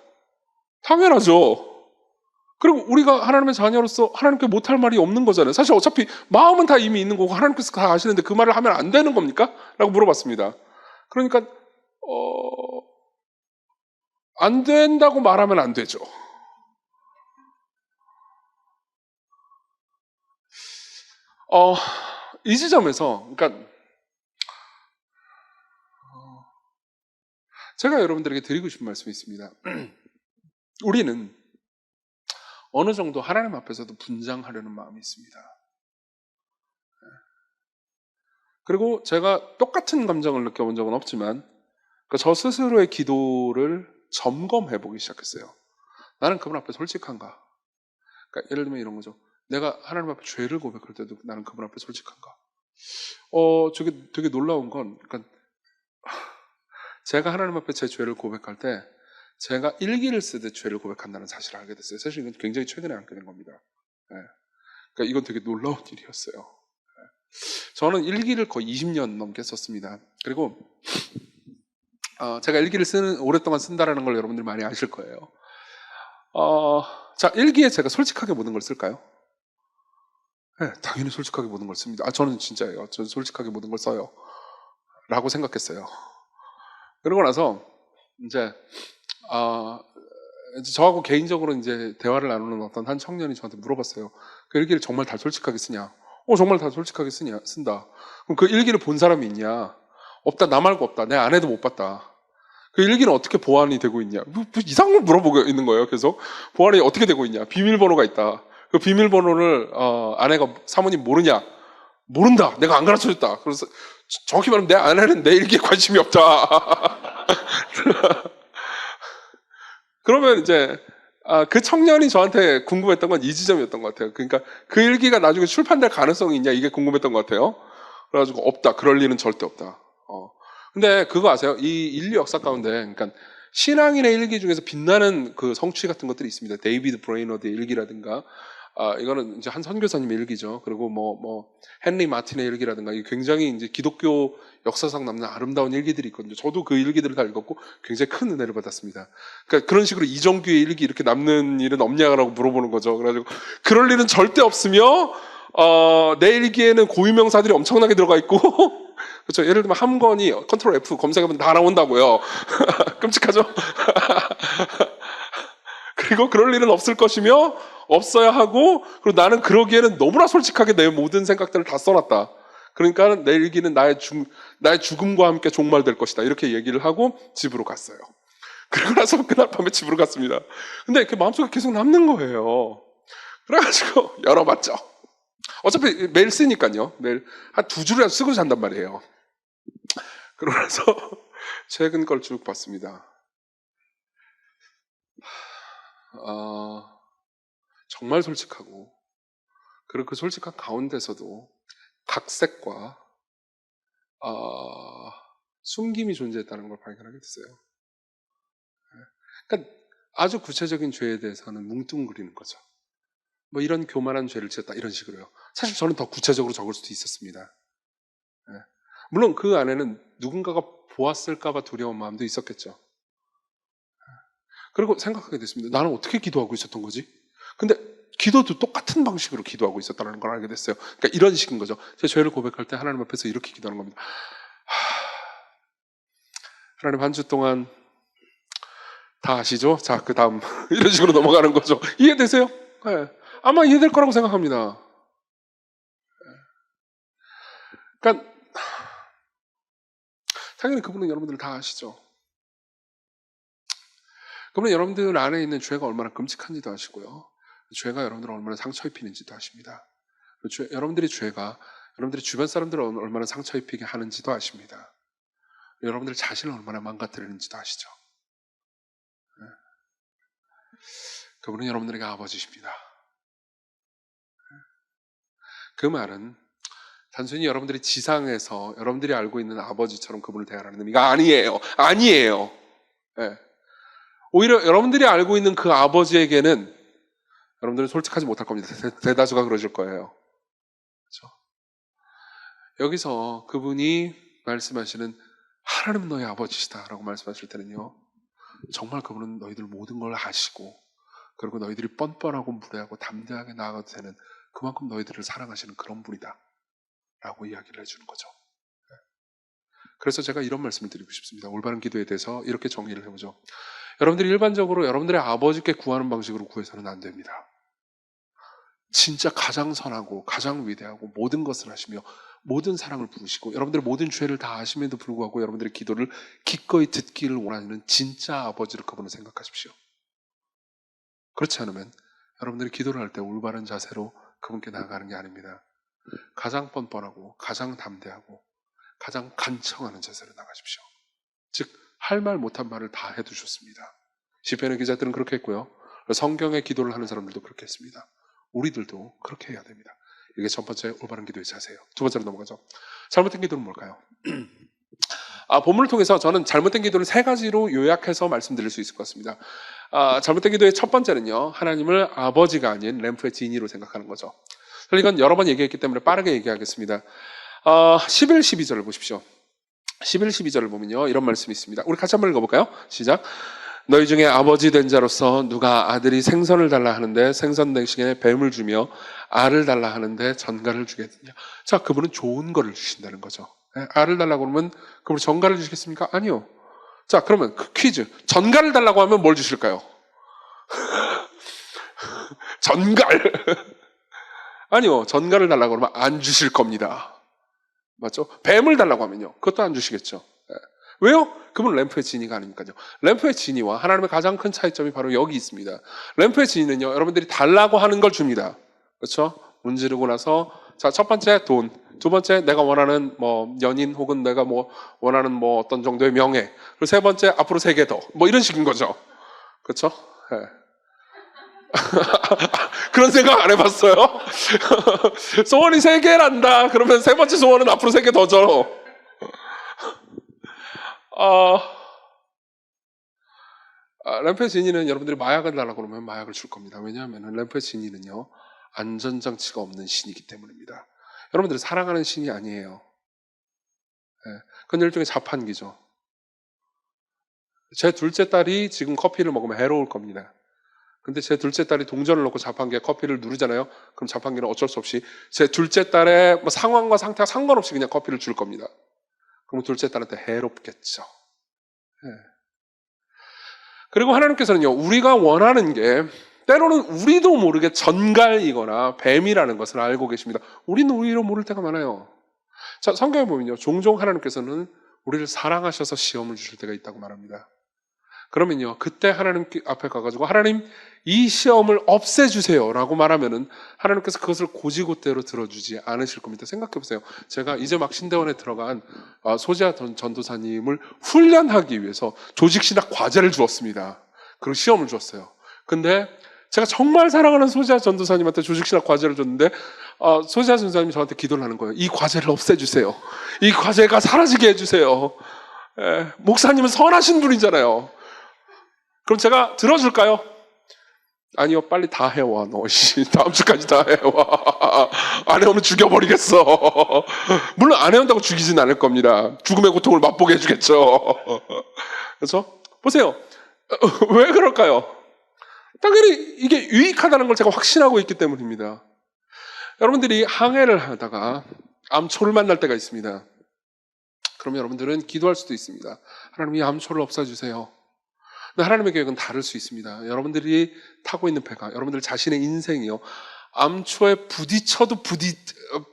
당연하죠. 그리고 우리가 하나님의 자녀로서 하나님께 못할 말이 없는 거잖아요. 사실 어차피 마음은 다 이미 있는 거고 하나님께서 다 아시는데 그 말을 하면 안 되는 겁니까? 라고 물어봤습니다. 그러니까 안 된다고 말하면 안 되죠. 이 지점에서 그러니까 제가 여러분들에게 드리고 싶은 말씀이 있습니다. 우리는 어느 정도 하나님 앞에서도 분장하려는 마음이 있습니다. 그리고 제가 똑같은 감정을 느껴본 적은 없지만 저 스스로의 기도를 점검해 보기 시작했어요. 나는 그분 앞에 솔직한가? 그러니까 예를 들면 이런 거죠. 내가 하나님 앞에 죄를 고백할 때도 나는 그분 앞에 솔직한가? 저게 되게 놀라운 건 그러니까 제가 하나님 앞에 제 죄를 고백할 때 제가 일기를 쓰듯 죄를 고백한다는 사실을 알게 됐어요. 사실 이건 굉장히 최근에 알게 된 겁니다. 네. 그러니까 이건 되게 놀라운 일이었어요. 네. 저는 일기를 거의 20년 넘게 썼습니다. 그리고 제가 일기를 오랫동안 쓴다라는 걸 여러분들이 많이 아실 거예요. 자, 일기에 제가 솔직하게 모든 걸 쓸까요? 네, 당연히 솔직하게 모든 걸 씁니다. 저는 진짜예요. 저는 솔직하게 모든 걸 써요. 라고 생각했어요. 그러고 나서 이제 저하고 개인적으로 이제 대화를 나누는 어떤 한 청년이 저한테 물어봤어요. 그 일기를 정말 다 솔직하게 쓰냐? 정말 다 솔직하게 쓴다. 그럼 그 일기를 본 사람이 있냐? 없다. 나 말고 없다. 내 아내도 못 봤다. 그 일기는 어떻게 보안이 되고 있냐? 뭐 이상한 걸 물어보고 있는 거예요. 계속 보안이 어떻게 되고 있냐? 비밀번호가 있다. 그 비밀번호를 아내가 사모님 모르냐? 모른다. 내가 안 가르쳐줬다. 그래서 정확히 말하면 내 아내는 내 일기에 관심이 없다. 그러면 이제 그 청년이 저한테 궁금했던 건 이 지점이었던 것 같아요. 그러니까 그 일기가 나중에 출판될 가능성이 있냐 이게 궁금했던 것 같아요. 그래가지고 없다. 그럴 일은 절대 없다. 근데 그거 아세요? 이 인류 역사 가운데 그러니까 신앙인의 일기 중에서 빛나는 그 성취 같은 것들이 있습니다. 데이비드 브레이너드의 일기라든가 이거는 이제 한 선교사님의 일기죠. 그리고 헨리 마틴의 일기라든가 이게 굉장히 이제 기독교 역사상 남는 아름다운 일기들이 있거든요. 저도 그 일기들을 다 읽었고 굉장히 큰 은혜를 받았습니다. 그러니까 그런 식으로 이정규의 일기 이렇게 남는 일은 없냐라고 물어보는 거죠. 그래가지고 그럴 일은 절대 없으며 내 일기에는 고유명사들이 엄청나게 들어가 있고 그렇죠. 예를 들면 함건이 컨트롤 F 검색하면 다 나온다고요. 끔찍하죠? 그리고 그럴 일은 없을 것이며 없어야 하고 그리고 나는 그러기에는 너무나 솔직하게 내 모든 생각들을 다 써놨다. 그러니까 내 일기는 나의 죽음과 함께 종말될 것이다. 이렇게 얘기를 하고 집으로 갔어요. 그리고 나서 그날 밤에 집으로 갔습니다. 근데 그 마음속에 계속 남는 거예요. 그래가지고 열어봤죠. 어차피 매일 쓰니까요. 매일 한 2줄이라도 쓰고 잔단 말이에요. 그러고 나서 최근 걸 쭉 봤습니다. 정말 솔직하고, 그리고 그 솔직한 가운데서도 각색과 숨김이 존재했다는 걸 발견하게 됐어요. 그러니까 아주 구체적인 죄에 대해서는 뭉뚱그리는 거죠. 뭐 이런 교만한 죄를 지었다 이런 식으로요. 사실 저는 더 구체적으로 적을 수도 있었습니다. 물론 그 안에는 누군가가 보았을까봐 두려운 마음도 있었겠죠. 그리고 생각하게 됐습니다. 나는 어떻게 기도하고 있었던 거지? 근데 기도도 똑같은 방식으로 기도하고 있었다는 걸 알게 됐어요. 그러니까 이런 식인 거죠. 제 죄를 고백할 때 하나님 앞에서 이렇게 기도하는 겁니다. 하나님, 한 주 동안 다 아시죠? 자, 그 다음 이런 식으로 넘어가는 거죠. 이해되세요? 네. 아마 이해될 거라고 생각합니다. 그러니까 당연히 그분은 여러분들 다 아시죠. 그분은 여러분들 안에 있는 죄가 얼마나 끔찍한지도 아시고요. 죄가 여러분들을 얼마나 상처 입히는지도 아십니다. 여러분들의 죄가 여러분들의 주변 사람들을 얼마나 상처 입히게 하는지도 아십니다. 여러분들 자신을 얼마나 망가뜨리는지도 아시죠. 그분은 여러분들에게 아버지십니다. 그 말은 단순히 여러분들이 지상에서 여러분들이 알고 있는 아버지처럼 그분을 대하라는 의미가 아니에요. 아니에요. 네. 오히려 여러분들이 알고 있는 그 아버지에게는 여러분들은 솔직하지 못할 겁니다. 대다수가 그러실 거예요. 그렇죠? 여기서 그분이 말씀하시는 하나님은 너의 아버지시다라고 말씀하실 때는요, 정말 그분은 너희들 모든 걸 아시고, 그리고 너희들이 뻔뻔하고 무례하고 담대하게 나아가도 되는 그만큼 너희들을 사랑하시는 그런 분이다 라고 이야기를 해주는 거죠. 그래서 제가 이런 말씀을 드리고 싶습니다. 올바른 기도에 대해서 이렇게 정리를 해보죠. 여러분들이 일반적으로 여러분들의 아버지께 구하는 방식으로 구해서는 안 됩니다. 진짜 가장 선하고 가장 위대하고 모든 것을 하시며 모든 사랑을 부으시고 여러분들의 모든 죄를 다 아심에도 불구하고 여러분들의 기도를 기꺼이 듣기를 원하는 진짜 아버지를 그분을 생각하십시오. 그렇지 않으면 여러분들이 기도를 할 때 올바른 자세로 그분께 나아가는 게 아닙니다. 가장 뻔뻔하고 가장 담대하고 가장 간청하는 자세로 나가십시오. 즉 할 말 못한 말을 다 해두셨습니다. 시편의 기자들은 그렇게 했고요. 성경의 기도를 하는 사람들도 그렇게 했습니다. 우리들도 그렇게 해야 됩니다. 이게 첫 번째 올바른 기도의 자세예요. 두 번째로 넘어가죠. 잘못된 기도는 뭘까요? 본문을 통해서 저는 잘못된 기도를 3가지로 요약해서 말씀드릴 수 있을 것 같습니다. 잘못된 기도의 첫 번째는요, 하나님을 아버지가 아닌 램프의 지니로 생각하는 거죠. 이건 여러 번 얘기했기 때문에 빠르게 얘기하겠습니다. 11, 12절을 보십시오. 11, 12절을 보면요, 이런 말씀이 있습니다. 우리 같이 한번 읽어볼까요? 시작. 너희 중에 아버지 된 자로서 누가 아들이 생선을 달라 하는데 생선 대신에 뱀을 주며 알을 달라 하는데 전갈을 주겠느냐. 자, 그분은 좋은 거를 주신다는 거죠. 알을 달라고 그러면 그분은 전갈을 주시겠습니까? 아니요. 자, 그러면 그 퀴즈. 전갈을 달라고 하면 뭘 주실까요? 전갈. 아니요. 전갈을 달라고 그러면 안 주실 겁니다. 맞죠? 뱀을 달라고 하면요, 그것도 안 주시겠죠. 왜요? 그분은 램프의 지니가 아니니까요. 램프의 지니와 하나님의 가장 큰 차이점이 바로 여기 있습니다. 램프의 지니는요, 여러분들이 달라고 하는 걸 줍니다. 그렇죠? 문지르고 나서, 자, 첫 번째 돈, 두 번째 내가 원하는 뭐 연인 혹은 내가 뭐 원하는 뭐 어떤 정도의 명예, 그리고 세 번째 앞으로 3개 더, 뭐 이런 식인 거죠. 그렇죠? 네. 그런 생각 안 해봤어요? 소원이 3개란다. 그러면 세 번째 소원은 앞으로 3개 더 줘. 램프의 진이는 여러분들이 마약을 달라고 그러면 마약을 줄 겁니다. 왜냐하면 램프의 진이는요, 안전장치가 없는 신이기 때문입니다. 여러분들이 사랑하는 신이 아니에요. 그건 일종의 자판기죠. 제 둘째 딸이 지금 커피를 먹으면 해로울 겁니다. 근데 제 둘째 딸이 동전을 넣고 자판기에 커피를 누르잖아요. 그럼 자판기는 어쩔 수 없이 제 둘째 딸의 뭐 상황과 상태와 상관없이 그냥 커피를 줄 겁니다. 그럼 둘째 딸한테 해롭겠죠. 그리고 하나님께서는요, 우리가 원하는 게 때로는 우리도 모르게 전갈이거나 뱀이라는 것을 알고 계십니다. 우리는 오히려 모를 때가 많아요. 자, 성경에 보면요, 종종 하나님께서는 우리를 사랑하셔서 시험을 주실 때가 있다고 말합니다. 그러면요, 그때 하나님 앞에 가가지고 하나님 이 시험을 없애주세요 라고 말하면은 하나님께서 그것을 고지고대로 들어주지 않으실 겁니다. 생각해 보세요. 제가 이제 막 신대원에 들어간 소지아 전도사님을 훈련하기 위해서 조직신학 과제를 주었습니다. 그리고 시험을 주었어요. 근데 제가 정말 사랑하는 소지아 전도사님한테 조직신학 과제를 줬는데 소지아 전도사님이 저한테 기도를 하는 거예요. 이 과제를 없애주세요. 이 과제가 사라지게 해주세요. 목사님은 선하신 분이잖아요. 그럼 제가 들어줄까요? 아니요, 빨리 다 해와, 너. 다음 주까지 다 해와. 안 해오면 죽여버리겠어. 물론 안 해온다고 죽이진 않을 겁니다. 죽음의 고통을 맛보게 해주겠죠. 그래서, 보세요. 왜 그럴까요? 당연히 이게 유익하다는 걸 제가 확신하고 있기 때문입니다. 여러분들이 항해를 하다가 암초를 만날 때가 있습니다. 그럼 여러분들은 기도할 수도 있습니다. 하나님, 이 암초를 없애주세요. 근데 하나님의 계획은 다를 수 있습니다. 여러분들이 타고 있는 배가, 여러분들 자신의 인생이요, 암초에 부딪혀도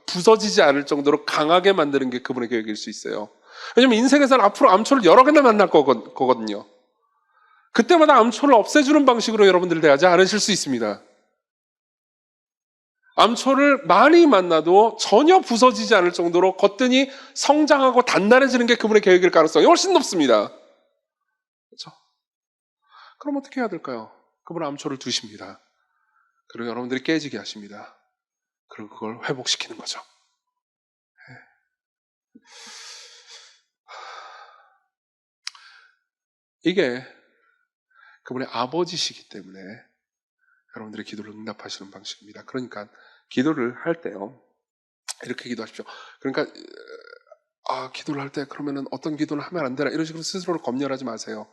부서지지 않을 정도로 강하게 만드는 게 그분의 계획일 수 있어요. 왜냐면 인생에서는 앞으로 암초를 여러 개나 만날 거거든요. 그때마다 암초를 없애주는 방식으로 여러분들 대하지 않으실 수 있습니다. 암초를 많이 만나도 전혀 부서지지 않을 정도로 겉더니 성장하고 단단해지는 게 그분의 계획일 가능성이 훨씬 높습니다. 그렇죠? 그럼 어떻게 해야 될까요? 그분은 암초를 두십니다. 그리고 여러분들이 깨지게 하십니다. 그리고 그걸 회복시키는 거죠. 이게 그분의 아버지시기 때문에 여러분들의 기도를 응답하시는 방식입니다. 그러니까 기도를 할 때요, 이렇게 기도하십시오. 그러니까 기도를 할 때 그러면은 어떤 기도를 하면 안 되나 이런 식으로 스스로를 검열하지 마세요.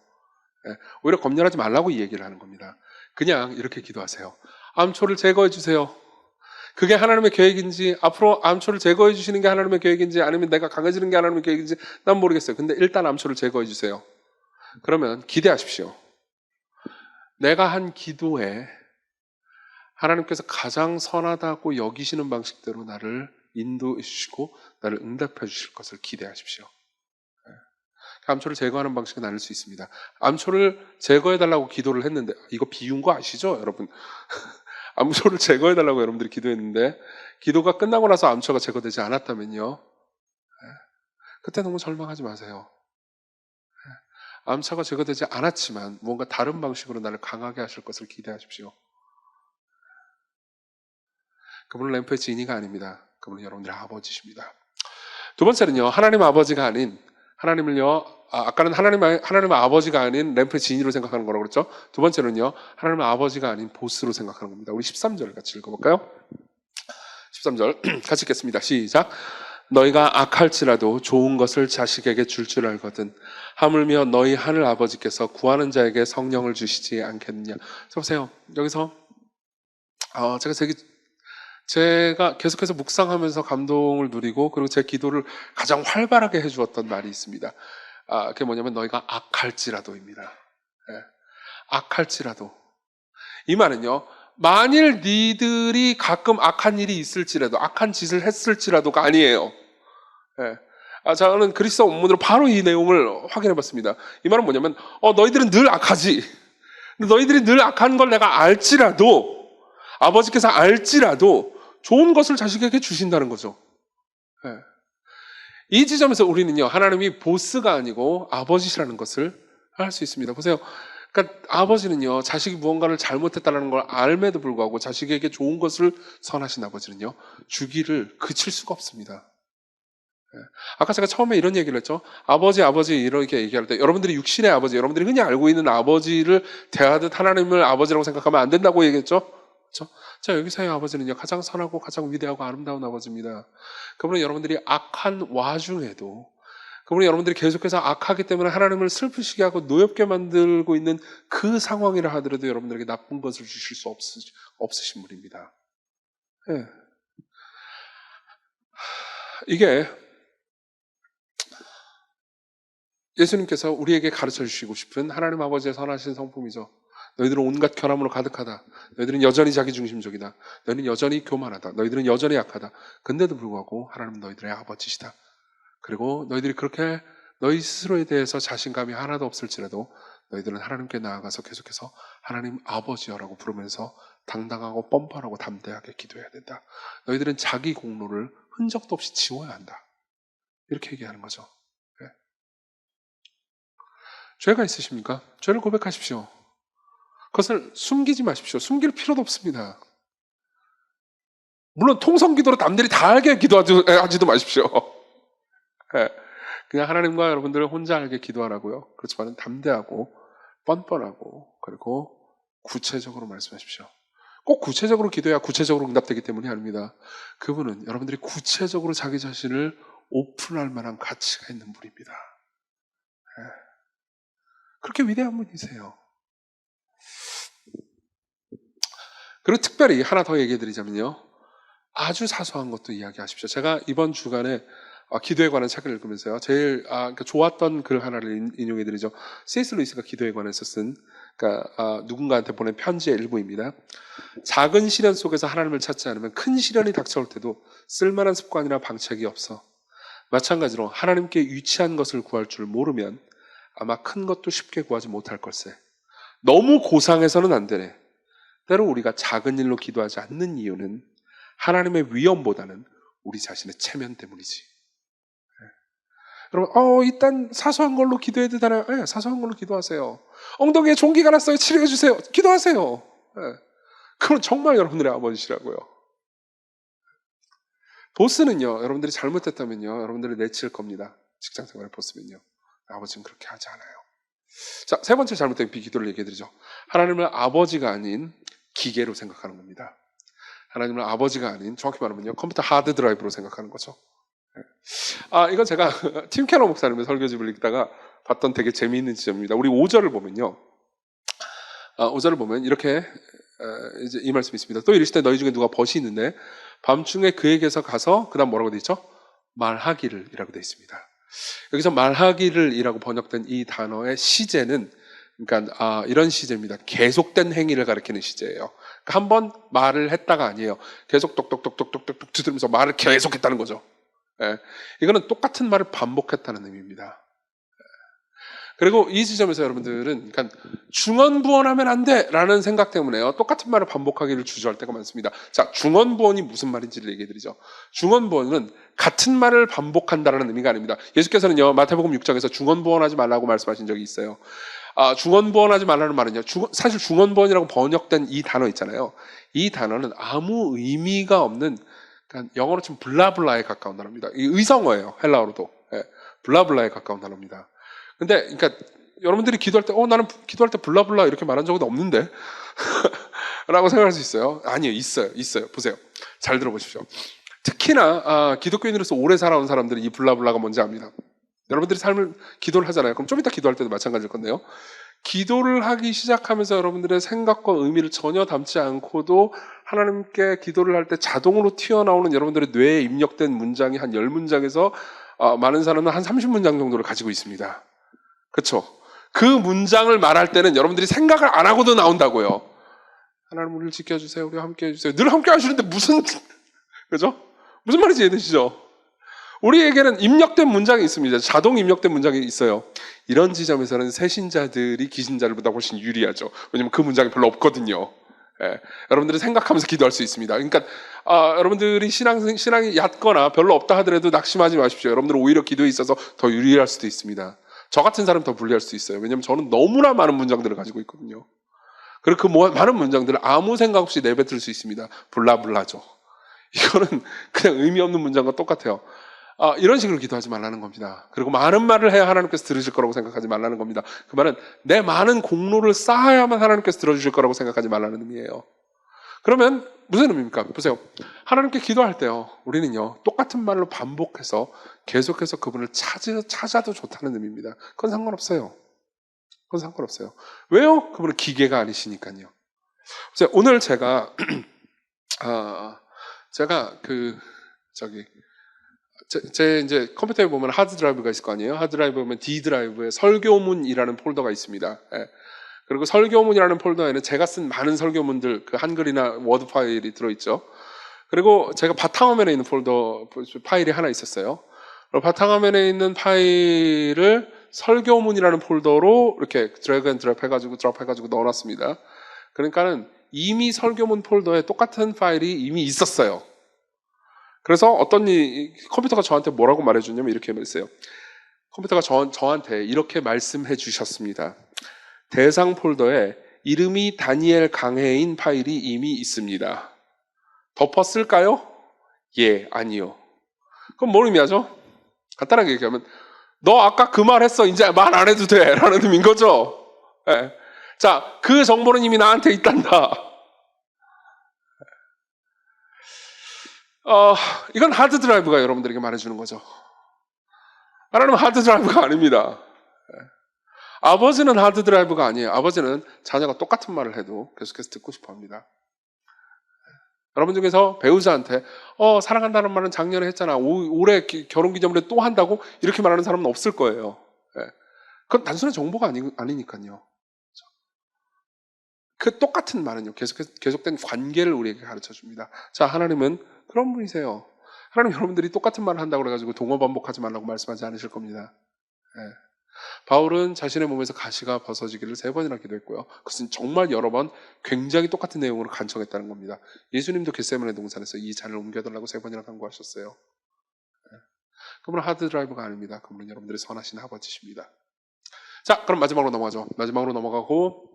오히려 검열하지 말라고 이 얘기를 하는 겁니다. 그냥 이렇게 기도하세요. 암초를 제거해 주세요. 그게 하나님의 계획인지, 앞으로 암초를 제거해 주시는 게 하나님의 계획인지, 아니면 내가 강해지는 게 하나님의 계획인지 난 모르겠어요. 근데 일단 암초를 제거해 주세요. 그러면 기대하십시오. 내가 한 기도에 하나님께서 가장 선하다고 여기시는 방식대로 나를 인도해 주시고 나를 응답해 주실 것을 기대하십시오. 암초를 제거하는 방식은 아닐 수 있습니다. 암초를 제거해달라고 기도를 했는데, 이거 비유인 거 아시죠, 여러분? 암초를 제거해달라고 여러분들이 기도했는데 기도가 끝나고 나서 암초가 제거되지 않았다면요, 그때 너무 절망하지 마세요. 암초가 제거되지 않았지만 뭔가 다른 방식으로 나를 강하게 하실 것을 기대하십시오. 그분은 램프의 지니가 아닙니다. 그분은 여러분들의 아버지십니다. 두 번째는요, 하나님 아버지가 아닌, 하나님을요, 아까는 하나님의 아버지가 아닌 램프의 지니로 생각하는 거라고 그랬죠. 두 번째는요, 하나님의 아버지가 아닌 보스로 생각하는 겁니다. 우리 13절 같이 읽어볼까요? 13절 같이 읽겠습니다. 시작. 너희가 악할지라도 좋은 것을 자식에게 줄 알거든 하물며 너희 하늘 아버지께서 구하는 자에게 성령을 주시지 않겠느냐. 보세요. 여기서 제가 계속해서 묵상하면서 감동을 누리고, 그리고 제 기도를 가장 활발하게 해주었던 말이 있습니다. 그게 뭐냐면 너희가 악할지라도입니다. 악할지라도. 이 말은요, 만일 니들이 가끔 악한 일이 있을지라도, 악한 짓을 했을지라도가 아니에요. 저는 그리스어 원문으로 바로 이 내용을 확인해 봤습니다. 이 말은 뭐냐면 너희들은 늘 악하지. 너희들이 늘 악한 걸 내가 알지라도, 아버지께서 알지라도 좋은 것을 자식에게 주신다는 거죠. 이 지점에서 우리는요, 하나님이 보스가 아니고 아버지시라는 것을 알 수 있습니다. 보세요. 그러니까 아버지는요, 자식이 무언가를 잘못했다는 걸 알매도 불구하고 자식에게 좋은 것을 선하신 아버지는요, 주기를 그칠 수가 없습니다. 아까 제가 처음에 이런 얘기를 했죠. 아버지 이렇게 얘기할 때 여러분들이 육신의 아버지, 여러분들이 흔히 알고 있는 아버지를 대하듯 하나님을 아버지라고 생각하면 안 된다고 얘기했죠. 그렇죠? 자, 여기서의 아버지는요, 가장 선하고 가장 위대하고 아름다운 아버지입니다. 그분은 여러분들이 악한 와중에도, 그분은 여러분들이 계속해서 악하기 때문에 하나님을 슬프시게 하고 노엽게 만들고 있는 그 상황이라 하더라도 여러분들에게 나쁜 것을 주실 수 없으신 분입니다. 이게 예수님께서 우리에게 가르쳐 주시고 싶은 하나님 아버지의 선하신 성품이죠. 너희들은 온갖 결함으로 가득하다. 너희들은 여전히 자기중심적이다. 너희는 여전히 교만하다. 너희들은 여전히 약하다. 근데도 불구하고 하나님은 너희들의 아버지시다. 그리고 너희들이 그렇게 너희 스스로에 대해서 자신감이 하나도 없을지라도 너희들은 하나님께 나아가서 계속해서 하나님 아버지여라고 부르면서 당당하고 뻔뻔하고 담대하게 기도해야 된다. 너희들은 자기 공로를 흔적도 없이 지워야 한다. 이렇게 얘기하는 거죠. 네. 죄가 있으십니까? 죄를 고백하십시오. 그것을 숨기지 마십시오. 숨길 필요도 없습니다. 물론 통성기도로 남들이 다 알게 기도하지도 마십시오. 네. 그냥 하나님과 여러분들은 혼자 알게 기도하라고요. 그렇지만 담대하고 뻔뻔하고 그리고 구체적으로 말씀하십시오. 꼭 구체적으로 기도해야 구체적으로 응답되기 때문이 아닙니다. 그분은 여러분들이 구체적으로 자기 자신을 오픈할 만한 가치가 있는 분입니다. 네. 그렇게 위대한 분이세요. 그리고 특별히 하나 더 얘기해 드리자면요. 아주 사소한 것도 이야기하십시오. 제가 이번 주간에 기도에 관한 책을 읽으면서요. 제일 그러니까 좋았던 글 하나를 인용해 드리죠. C.S. 루이스가 기도에 관해서 쓴 누군가한테 보낸 편지의 일부입니다. 작은 시련 속에서 하나님을 찾지 않으면 큰 시련이 닥쳐올 때도 쓸만한 습관이나 방책이 없어. 마찬가지로 하나님께 유치한 것을 구할 줄 모르면 아마 큰 것도 쉽게 구하지 못할 걸세. 너무 고상해서는 안 되네. 때로 우리가 작은 일로 기도하지 않는 이유는 하나님의 위엄보다는 우리 자신의 체면 때문이지. 여러분, 일단 사소한 걸로 기도해야 되잖아요. 네, 사소한 걸로 기도하세요. 엉덩이에 종기가 났어요. 치료해 주세요. 기도하세요. 네. 그건 정말 여러분들의 아버지시라고요. 보스는요, 여러분들이 잘못했다면요, 여러분들이 내칠 겁니다. 직장 생활의 보스면요. 아버지는 그렇게 하지 않아요. 자, 세 번째 잘못된 비기도를 얘기해드리죠. 하나님을 아버지가 아닌 기계로 생각하는 겁니다. 하나님을 아버지가 아닌, 정확히 말하면요, 컴퓨터 하드 드라이브로 생각하는 거죠. 이건 제가 팀 캐러 목사님의 설교집을 읽다가 봤던 되게 재미있는 지점입니다. 우리 5절을 보면요. 5절을 보면 이렇게 이제 이 말씀이 있습니다. 또 이르시되 너희 중에 누가 벗이 있는데 밤중에 그에게서 가서 그다음 뭐라고 되어 있죠? 말하기를 이라고 되어 있습니다. 여기서 말하기를 이라고 번역된 이 단어의 시제는 그러니까 이런 시제입니다. 계속된 행위를 가리키는 시제예요. 그러니까 한번 말을 했다가 아니에요. 계속 똑똑똑똑똑똑 두드리면서 말을 계속했다는 거죠. 예. 이거는 똑같은 말을 반복했다는 의미입니다. 그리고 이 지점에서 여러분들은 그러니까 중언부언하면 안 돼라는 생각 때문에요. 똑같은 말을 반복하기를 주저할 때가 많습니다. 자, 중언부언이 무슨 말인지를 얘기해드리죠. 중언부언은 같은 말을 반복한다는 의미가 아닙니다. 예수께서는요, 마태복음 6장에서 중언부언하지 말라고 말씀하신 적이 있어요. 중언부언하지 말라는 말은요, 사실 중언부언이라고 번역된 이 단어 있잖아요. 이 단어는 아무 의미가 없는, 그러니까 영어로 치면 블라블라에 가까운 단어입니다. 이 의성어예요, 헬라어로도. 예, 블라블라에 가까운 단어입니다. 근데, 그러니까, 여러분들이 기도할 때, 나는 기도할 때 블라블라 이렇게 말한 적은 없는데? 라고 생각할 수 있어요. 아니요, 있어요. 보세요. 잘 들어보십시오. 특히나, 기독교인으로서 오래 살아온 사람들이 이 블라블라가 뭔지 압니다. 여러분들이 기도를 하잖아요. 그럼 좀 이따 기도할 때도 마찬가지일 건데요. 기도를 하기 시작하면서 여러분들의 생각과 의미를 전혀 담지 않고도 하나님께 기도를 할 때 자동으로 튀어나오는 여러분들의 뇌에 입력된 문장이 한 10문장에서 많은 사람은 한 30문장 정도를 가지고 있습니다. 그렇죠? 그 문장을 말할 때는 여러분들이 생각을 안 하고도 나온다고요. 하나님 우리를 지켜주세요. 우리와 함께 해주세요. 늘 함께 하시는데 무슨 그죠? 무슨 말인지 이해되시죠? 우리에게는 입력된 문장이 있습니다. 자동 입력된 문장이 있어요. 이런 지점에서는 새신자들이 기신자들보다 훨씬 유리하죠. 왜냐하면 그 문장이 별로 없거든요. 예, 여러분들이 생각하면서 기도할 수 있습니다. 그러니까 여러분들이 신앙이 얕거나 별로 없다 하더라도 낙심하지 마십시오. 여러분들은 오히려 기도에 있어서 더 유리할 수도 있습니다. 저 같은 사람 더 불리할 수 있어요. 왜냐하면 저는 너무나 많은 문장들을 가지고 있거든요. 그리고 그 많은 문장들을 아무 생각 없이 내뱉을 수 있습니다. 블라블라죠. 이거는 그냥 의미 없는 문장과 똑같아요. 이런 식으로 기도하지 말라는 겁니다. 그리고 많은 말을 해야 하나님께서 들으실 거라고 생각하지 말라는 겁니다. 그 말은 내 많은 공로를 쌓아야만 하나님께서 들어주실 거라고 생각하지 말라는 의미예요. 그러면 무슨 의미입니까? 보세요. 하나님께 기도할 때요, 우리는요, 똑같은 말로 반복해서 계속해서 그분을 찾아도 좋다는 의미입니다. 그건 상관없어요. 왜요? 그분은 기계가 아니시니까요. 오늘 제가 제 이제 컴퓨터에 보면 하드 드라이브가 있을 거 아니에요? 하드 드라이브 보면 D 드라이브에 설교문이라는 폴더가 있습니다. 예. 그리고 설교문이라는 폴더에는 제가 쓴 많은 설교문들, 그 한글이나 워드 파일이 들어있죠. 그리고 제가 바탕화면에 있는 파일이 하나 있었어요. 바탕화면에 있는 파일을 설교문이라는 폴더로 이렇게 드래그 앤 드롭 해가지고 넣어놨습니다. 그러니까는 이미 설교문 폴더에 똑같은 파일이 이미 있었어요. 그래서 컴퓨터가 저한테 뭐라고 말해주냐면 이렇게 말했어요. 컴퓨터가 저한테 이렇게 말씀해 주셨습니다. 대상 폴더에 이름이 다니엘 강해인 파일이 이미 있습니다. 덮었을까요? 예, 아니요. 그럼 뭔 의미하죠? 간단하게 얘기하면 너 아까 그 말 했어. 이제 말 안 해도 돼. 라는 의미인 거죠. 네. 자, 그 정보는 이미 나한테 있단다. 이건 하드 드라이브가 여러분들에게 말해주는 거죠. 하나님은 하드 드라이브가 아닙니다. 아버지는 하드 드라이브가 아니에요. 아버지는 자녀가 똑같은 말을 해도 계속해서 듣고 싶어 합니다. 여러분 중에서 배우자한테 사랑한다는 말은 작년에 했잖아. 올해 결혼기념일에 또 한다고? 이렇게 말하는 사람은 없을 거예요. 그건 단순한 정보가 아니니까요. 그 똑같은 말은요. 계속된 관계를 우리에게 가르쳐줍니다. 자, 하나님은 그런 분이세요. 하나님 여러분들이 똑같은 말을 한다고 그래가지고 동어 반복하지 말라고 말씀하지 않으실 겁니다. 바울은 자신의 몸에서 가시가 벗어지기를 3번이나 기도했고요. 그것은 정말 여러 번 굉장히 똑같은 내용으로 간청했다는 겁니다. 예수님도 겟세마네 동산에서 이 잔을 옮겨달라고 3번이나 간구하셨어요. 그분은 하드 드라이브가 아닙니다. 그분은 여러분들의 선하신 아버지십니다. 자, 그럼 마지막으로 넘어가죠. 마지막으로 넘어가고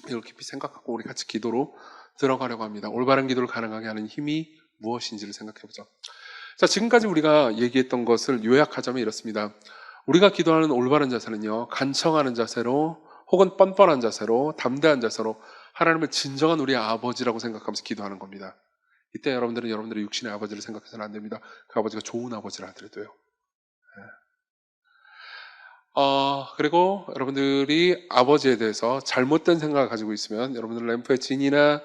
이걸 깊이 생각하고 우리 같이 기도로 들어가려고 합니다. 올바른 기도를 가능하게 하는 힘이 무엇인지를 생각해보죠. 자, 지금까지 우리가 얘기했던 것을 요약하자면 이렇습니다. 우리가 기도하는 올바른 자세는요, 간청하는 자세로 혹은 뻔뻔한 자세로 담대한 자세로 하나님을 진정한 우리의 아버지라고 생각하면서 기도하는 겁니다. 이때 여러분들은 여러분들의 육신의 아버지를 생각해서는 안 됩니다. 그 아버지가 좋은 아버지라 하더라도요. 그리고 여러분들이 아버지에 대해서 잘못된 생각을 가지고 있으면 여러분들 램프의 진이나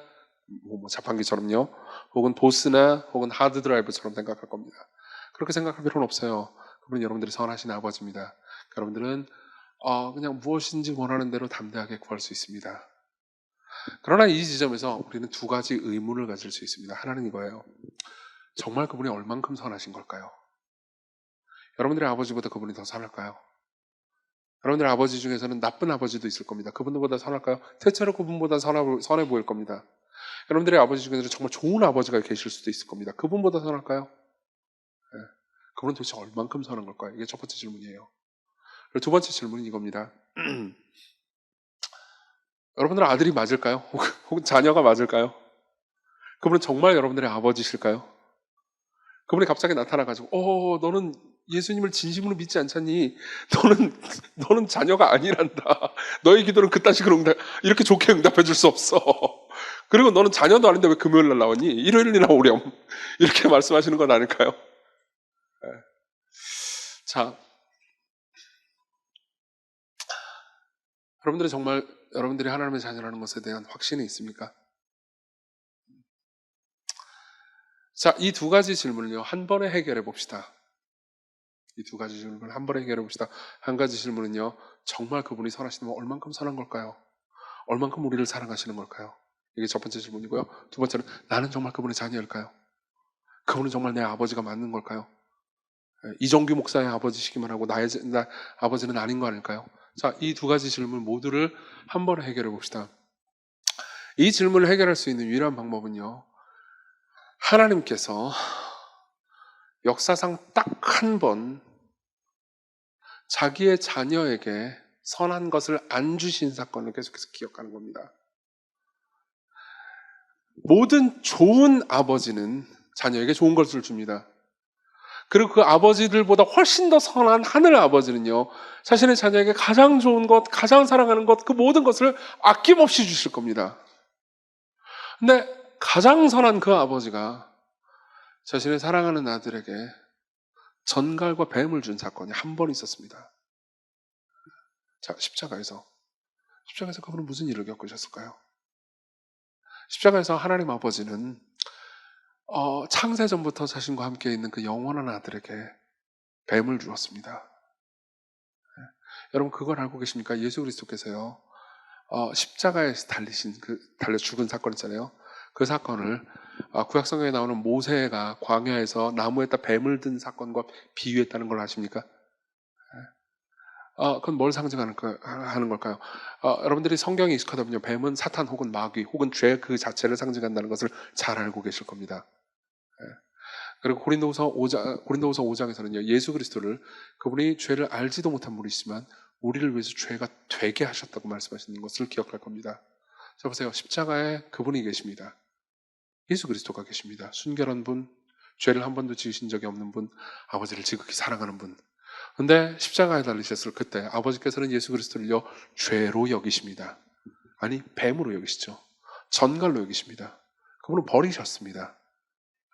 자판기처럼요, 혹은 보스나 혹은 하드 드라이브처럼 생각할 겁니다. 그렇게 생각할 필요는 없어요. 그분은 여러분들이 선하신 아버지입니다. 여러분들은 그냥 무엇인지 원하는 대로 담대하게 구할 수 있습니다. 그러나 이 지점에서 우리는 2가지 의문을 가질 수 있습니다. 하나는 이거예요. 정말 그분이 얼만큼 선하신 걸까요? 여러분들의 아버지보다 그분이 더 선할까요? 여러분들의 아버지 중에서는 나쁜 아버지도 있을 겁니다. 그분보다 선할까요? 대체로 그분보다 선해 보일 겁니다. 여러분들의 아버지 중에서는 정말 좋은 아버지가 계실 수도 있을 겁니다. 그분보다 선할까요? 네. 그분은 도대체 얼만큼 선한 걸까요? 이게 첫 번째 질문이에요. 그리고 2번째 질문은 이겁니다. 여러분들은 아들이 맞을까요? 혹은 자녀가 맞을까요? 그분은 정말 여러분들의 아버지실까요? 그분이 갑자기 나타나가지고 너는 예수님을 진심으로 믿지 않잖니? 너는 자녀가 아니란다. 너의 기도는 그딴 식으로 이렇게 좋게 응답해 줄 수 없어. 그리고 너는 자녀도 아닌데 왜 금요일날 나왔니? 일요일이나 오렴. 이렇게 말씀하시는 건 아닐까요? 네. 자, 여러분들이 정말 여러분들이 하나님의 자녀라는 것에 대한 확신이 있습니까? 자, 이 2가지 질문을요, 한 번에 해결해 봅시다. 이 2가지 질문을 한 번에 해결해 봅시다. 한 가지 질문은요, 정말 그분이 선하시면 얼만큼 선한 걸까요? 얼만큼 우리를 사랑하시는 걸까요? 이게 첫 번째 질문이고요. 2번째는 나는 정말 그분의 자녀일까요? 그분은 정말 내 아버지가 맞는 걸까요? 이정규 목사의 아버지시기만 하고 나의 아버지는 아닌 거 아닐까요? 자, 이 2가지 질문 모두를 한 번에 해결해 봅시다. 이 질문을 해결할 수 있는 유일한 방법은요, 하나님께서 역사상 딱 한 번 자기의 자녀에게 선한 것을 안 주신 사건을 계속해서 기억하는 겁니다. 모든 좋은 아버지는 자녀에게 좋은 것을 줍니다. 그리고 그 아버지들보다 훨씬 더 선한 하늘 아버지는요, 자신의 자녀에게 가장 좋은 것, 가장 사랑하는 것, 그 모든 것을 아낌없이 주실 겁니다. 근데 가장 선한 그 아버지가 자신의 사랑하는 아들에게 전갈과 뱀을 준 사건이 한 번 있었습니다. 자, 십자가에서 그분은 무슨 일을 겪으셨을까요? 십자가에서 하나님 아버지는 창세전부터 자신과 함께 있는 그 영원한 아들에게 뱀을 주었습니다. 여러분 그걸 알고 계십니까? 예수 그리스도께서요, 십자가에서 달려 죽은 사건 있잖아요. 그 사건을 구약성경에 나오는 모세가 광야에서 나무에다 뱀을 든 사건과 비유했다는 걸 아십니까? 그건 뭘 상징하는 하는 걸까요? 여러분들이 성경에 익숙하다 보면 뱀은 사탄 혹은 마귀 혹은 죄 그 자체를 상징한다는 것을 잘 알고 계실 겁니다. 예. 그리고 고린도후서 5장에서는요, 예수 그리스도를 그분이 죄를 알지도 못한 분이시지만 우리를 위해서 죄가 되게 하셨다고 말씀하시는 것을 기억할 겁니다. 자, 보세요. 십자가에 그분이 계십니다. 예수 그리스도가 계십니다. 순결한 분, 죄를 한 번도 지으신 적이 없는 분, 아버지를 지극히 사랑하는 분. 근데 십자가에 달리셨을 그때 아버지께서는 예수 그리스도를요, 죄로 여기십니다. 아니, 뱀으로 여기시죠. 전갈로 여기십니다. 그분은 버리셨습니다.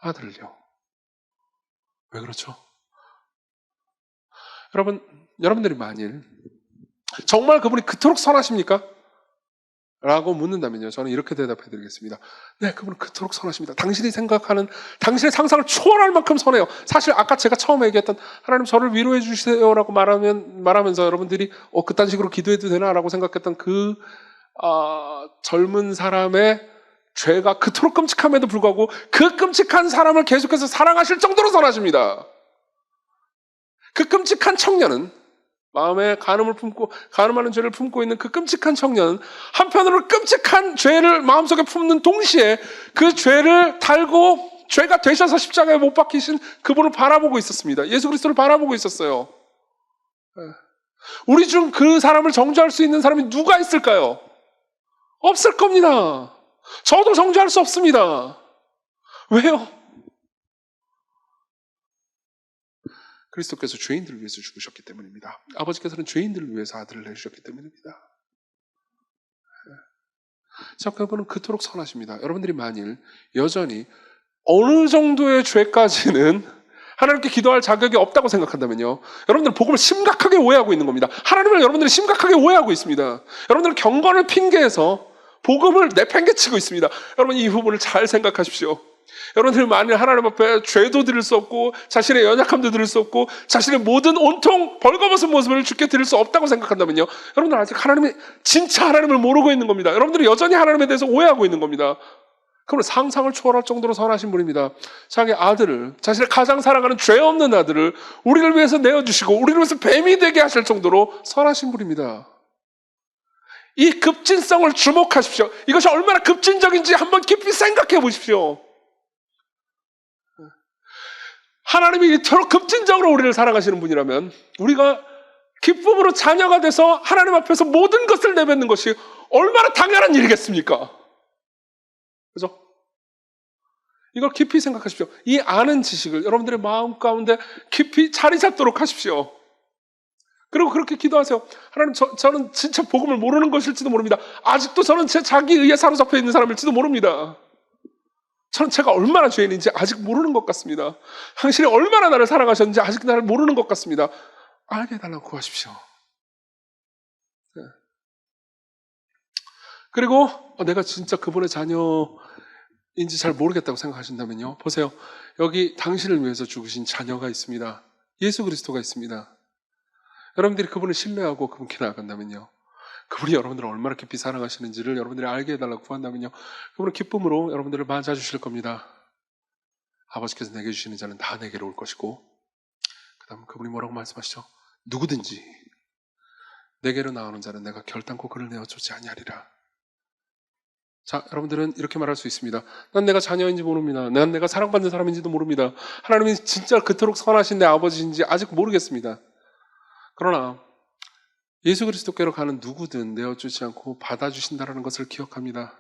아들을요. 왜 그렇죠? 여러분들이 만일 정말 그분이 그토록 선하십니까? 라고 묻는다면요, 저는 이렇게 대답해 드리겠습니다. 네, 그분은 그토록 선하십니다. 당신이 생각하는, 당신의 상상을 초월할 만큼 선해요. 사실 아까 제가 처음에 얘기했던 하나님 저를 위로해 주세요라고 말하면서 여러분들이 그딴 식으로 기도해도 되나? 라고 생각했던 젊은 사람의 죄가 그토록 끔찍함에도 불구하고 그 끔찍한 사람을 계속해서 사랑하실 정도로 선하십니다. 그 끔찍한 청년은 마음에 간음하는 죄를 품고 있는 그 끔찍한 청년은 한편으로 끔찍한 죄를 마음속에 품는 동시에 그 죄를 달고 죄가 되셔서 십자가에 못 박히신 그분을 바라보고 있었습니다. 예수 그리스도를 바라보고 있었어요. 우리 중 그 사람을 정죄할 수 있는 사람이 누가 있을까요? 없을 겁니다. 저도 정죄할 수 없습니다. 왜요? 그리스도께서 죄인들을 위해서 죽으셨기 때문입니다. 아버지께서는 죄인들을 위해서 아들을 내주셨기 때문입니다. 자, 그분은 그토록 선하십니다. 여러분들이 만일 여전히 어느 정도의 죄까지는 하나님께 기도할 자격이 없다고 생각한다면요, 여러분들은 복음을 심각하게 오해하고 있는 겁니다. 하나님을 여러분들이 심각하게 오해하고 있습니다. 여러분들은 경건을 핑계해서 복음을 내팽개치고 있습니다. 여러분, 이 부분을 잘 생각하십시오. 여러분들이 만일 하나님 앞에 죄도 드릴 수 없고 자신의 연약함도 드릴 수 없고 자신의 모든 온통 벌거벗은 모습을 주께 드릴 수 없다고 생각한다면요, 여러분들 아직 진짜 하나님을 모르고 있는 겁니다. 여러분들이 여전히 하나님에 대해서 오해하고 있는 겁니다. 그러면 상상을 초월할 정도로 선하신 분입니다. 자기 아들을, 자신의 가장 사랑하는 죄 없는 아들을 우리를 위해서 내어주시고 우리를 위해서 뱀이 되게 하실 정도로 선하신 분입니다. 이 급진성을 주목하십시오. 이것이 얼마나 급진적인지 한번 깊이 생각해 보십시오. 하나님이 이토록 급진적으로 우리를 사랑하시는 분이라면 우리가 기쁨으로 자녀가 돼서 하나님 앞에서 모든 것을 내뱉는 것이 얼마나 당연한 일이겠습니까? 그죠? 이걸 깊이 생각하십시오. 이 아는 지식을 여러분들의 마음 가운데 깊이 자리 잡도록 하십시오. 그리고 그렇게 기도하세요. 하나님, 저는 진짜 복음을 모르는 것일지도 모릅니다. 아직도 저는 제 자기 의에 사로잡혀 있는 사람일지도 모릅니다. 저는 제가 얼마나 죄인인지 아직 모르는 것 같습니다. 당신이 얼마나 나를 사랑하셨는지 아직 나를 모르는 것 같습니다. 알게 해달라고 구하십시오. 네. 그리고 내가 진짜 그분의 자녀인지 잘 모르겠다고 생각하신다면요, 보세요. 여기 당신을 위해서 죽으신 자녀가 있습니다. 예수 그리스도가 있습니다. 여러분들이 그분을 신뢰하고 그분께 나아간다면요, 그분이 여러분들을 얼마나 깊이 사랑하시는지를 여러분들이 알게 해달라고 구한다면요, 그분은 기쁨으로 여러분들을 맞아주실 겁니다. 아버지께서 내게 주시는 자는 다 내게로 올 것이고, 그 다음 그분이 뭐라고 말씀하시죠? 누구든지 내게로 나오는 자는 내가 결단코 그를 내어쫓지 아니하리라. 자, 여러분들은 이렇게 말할 수 있습니다. 난 내가 자녀인지 모릅니다. 난 내가 사랑받는 사람인지도 모릅니다. 하나님이 진짜 그토록 선하신 내 아버지인지 아직 모르겠습니다. 그러나 예수 그리스도께로 가는 누구든 내어주지 않고 받아주신다는 것을 기억합니다.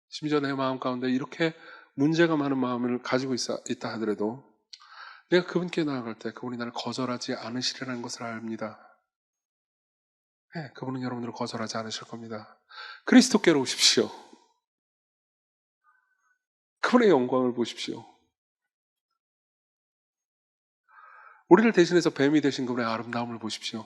심지어 내 마음 가운데 이렇게 문제가 많은 마음을 가지고 있다 하더라도 내가 그분께 나아갈 때 그분이 나를 거절하지 않으시리라는 것을 압니다. 네, 그분은 여러분들을 거절하지 않으실 겁니다. 그리스도께로 오십시오. 그분의 영광을 보십시오. 우리를 대신해서 뱀이 되신 그분의 아름다움을 보십시오.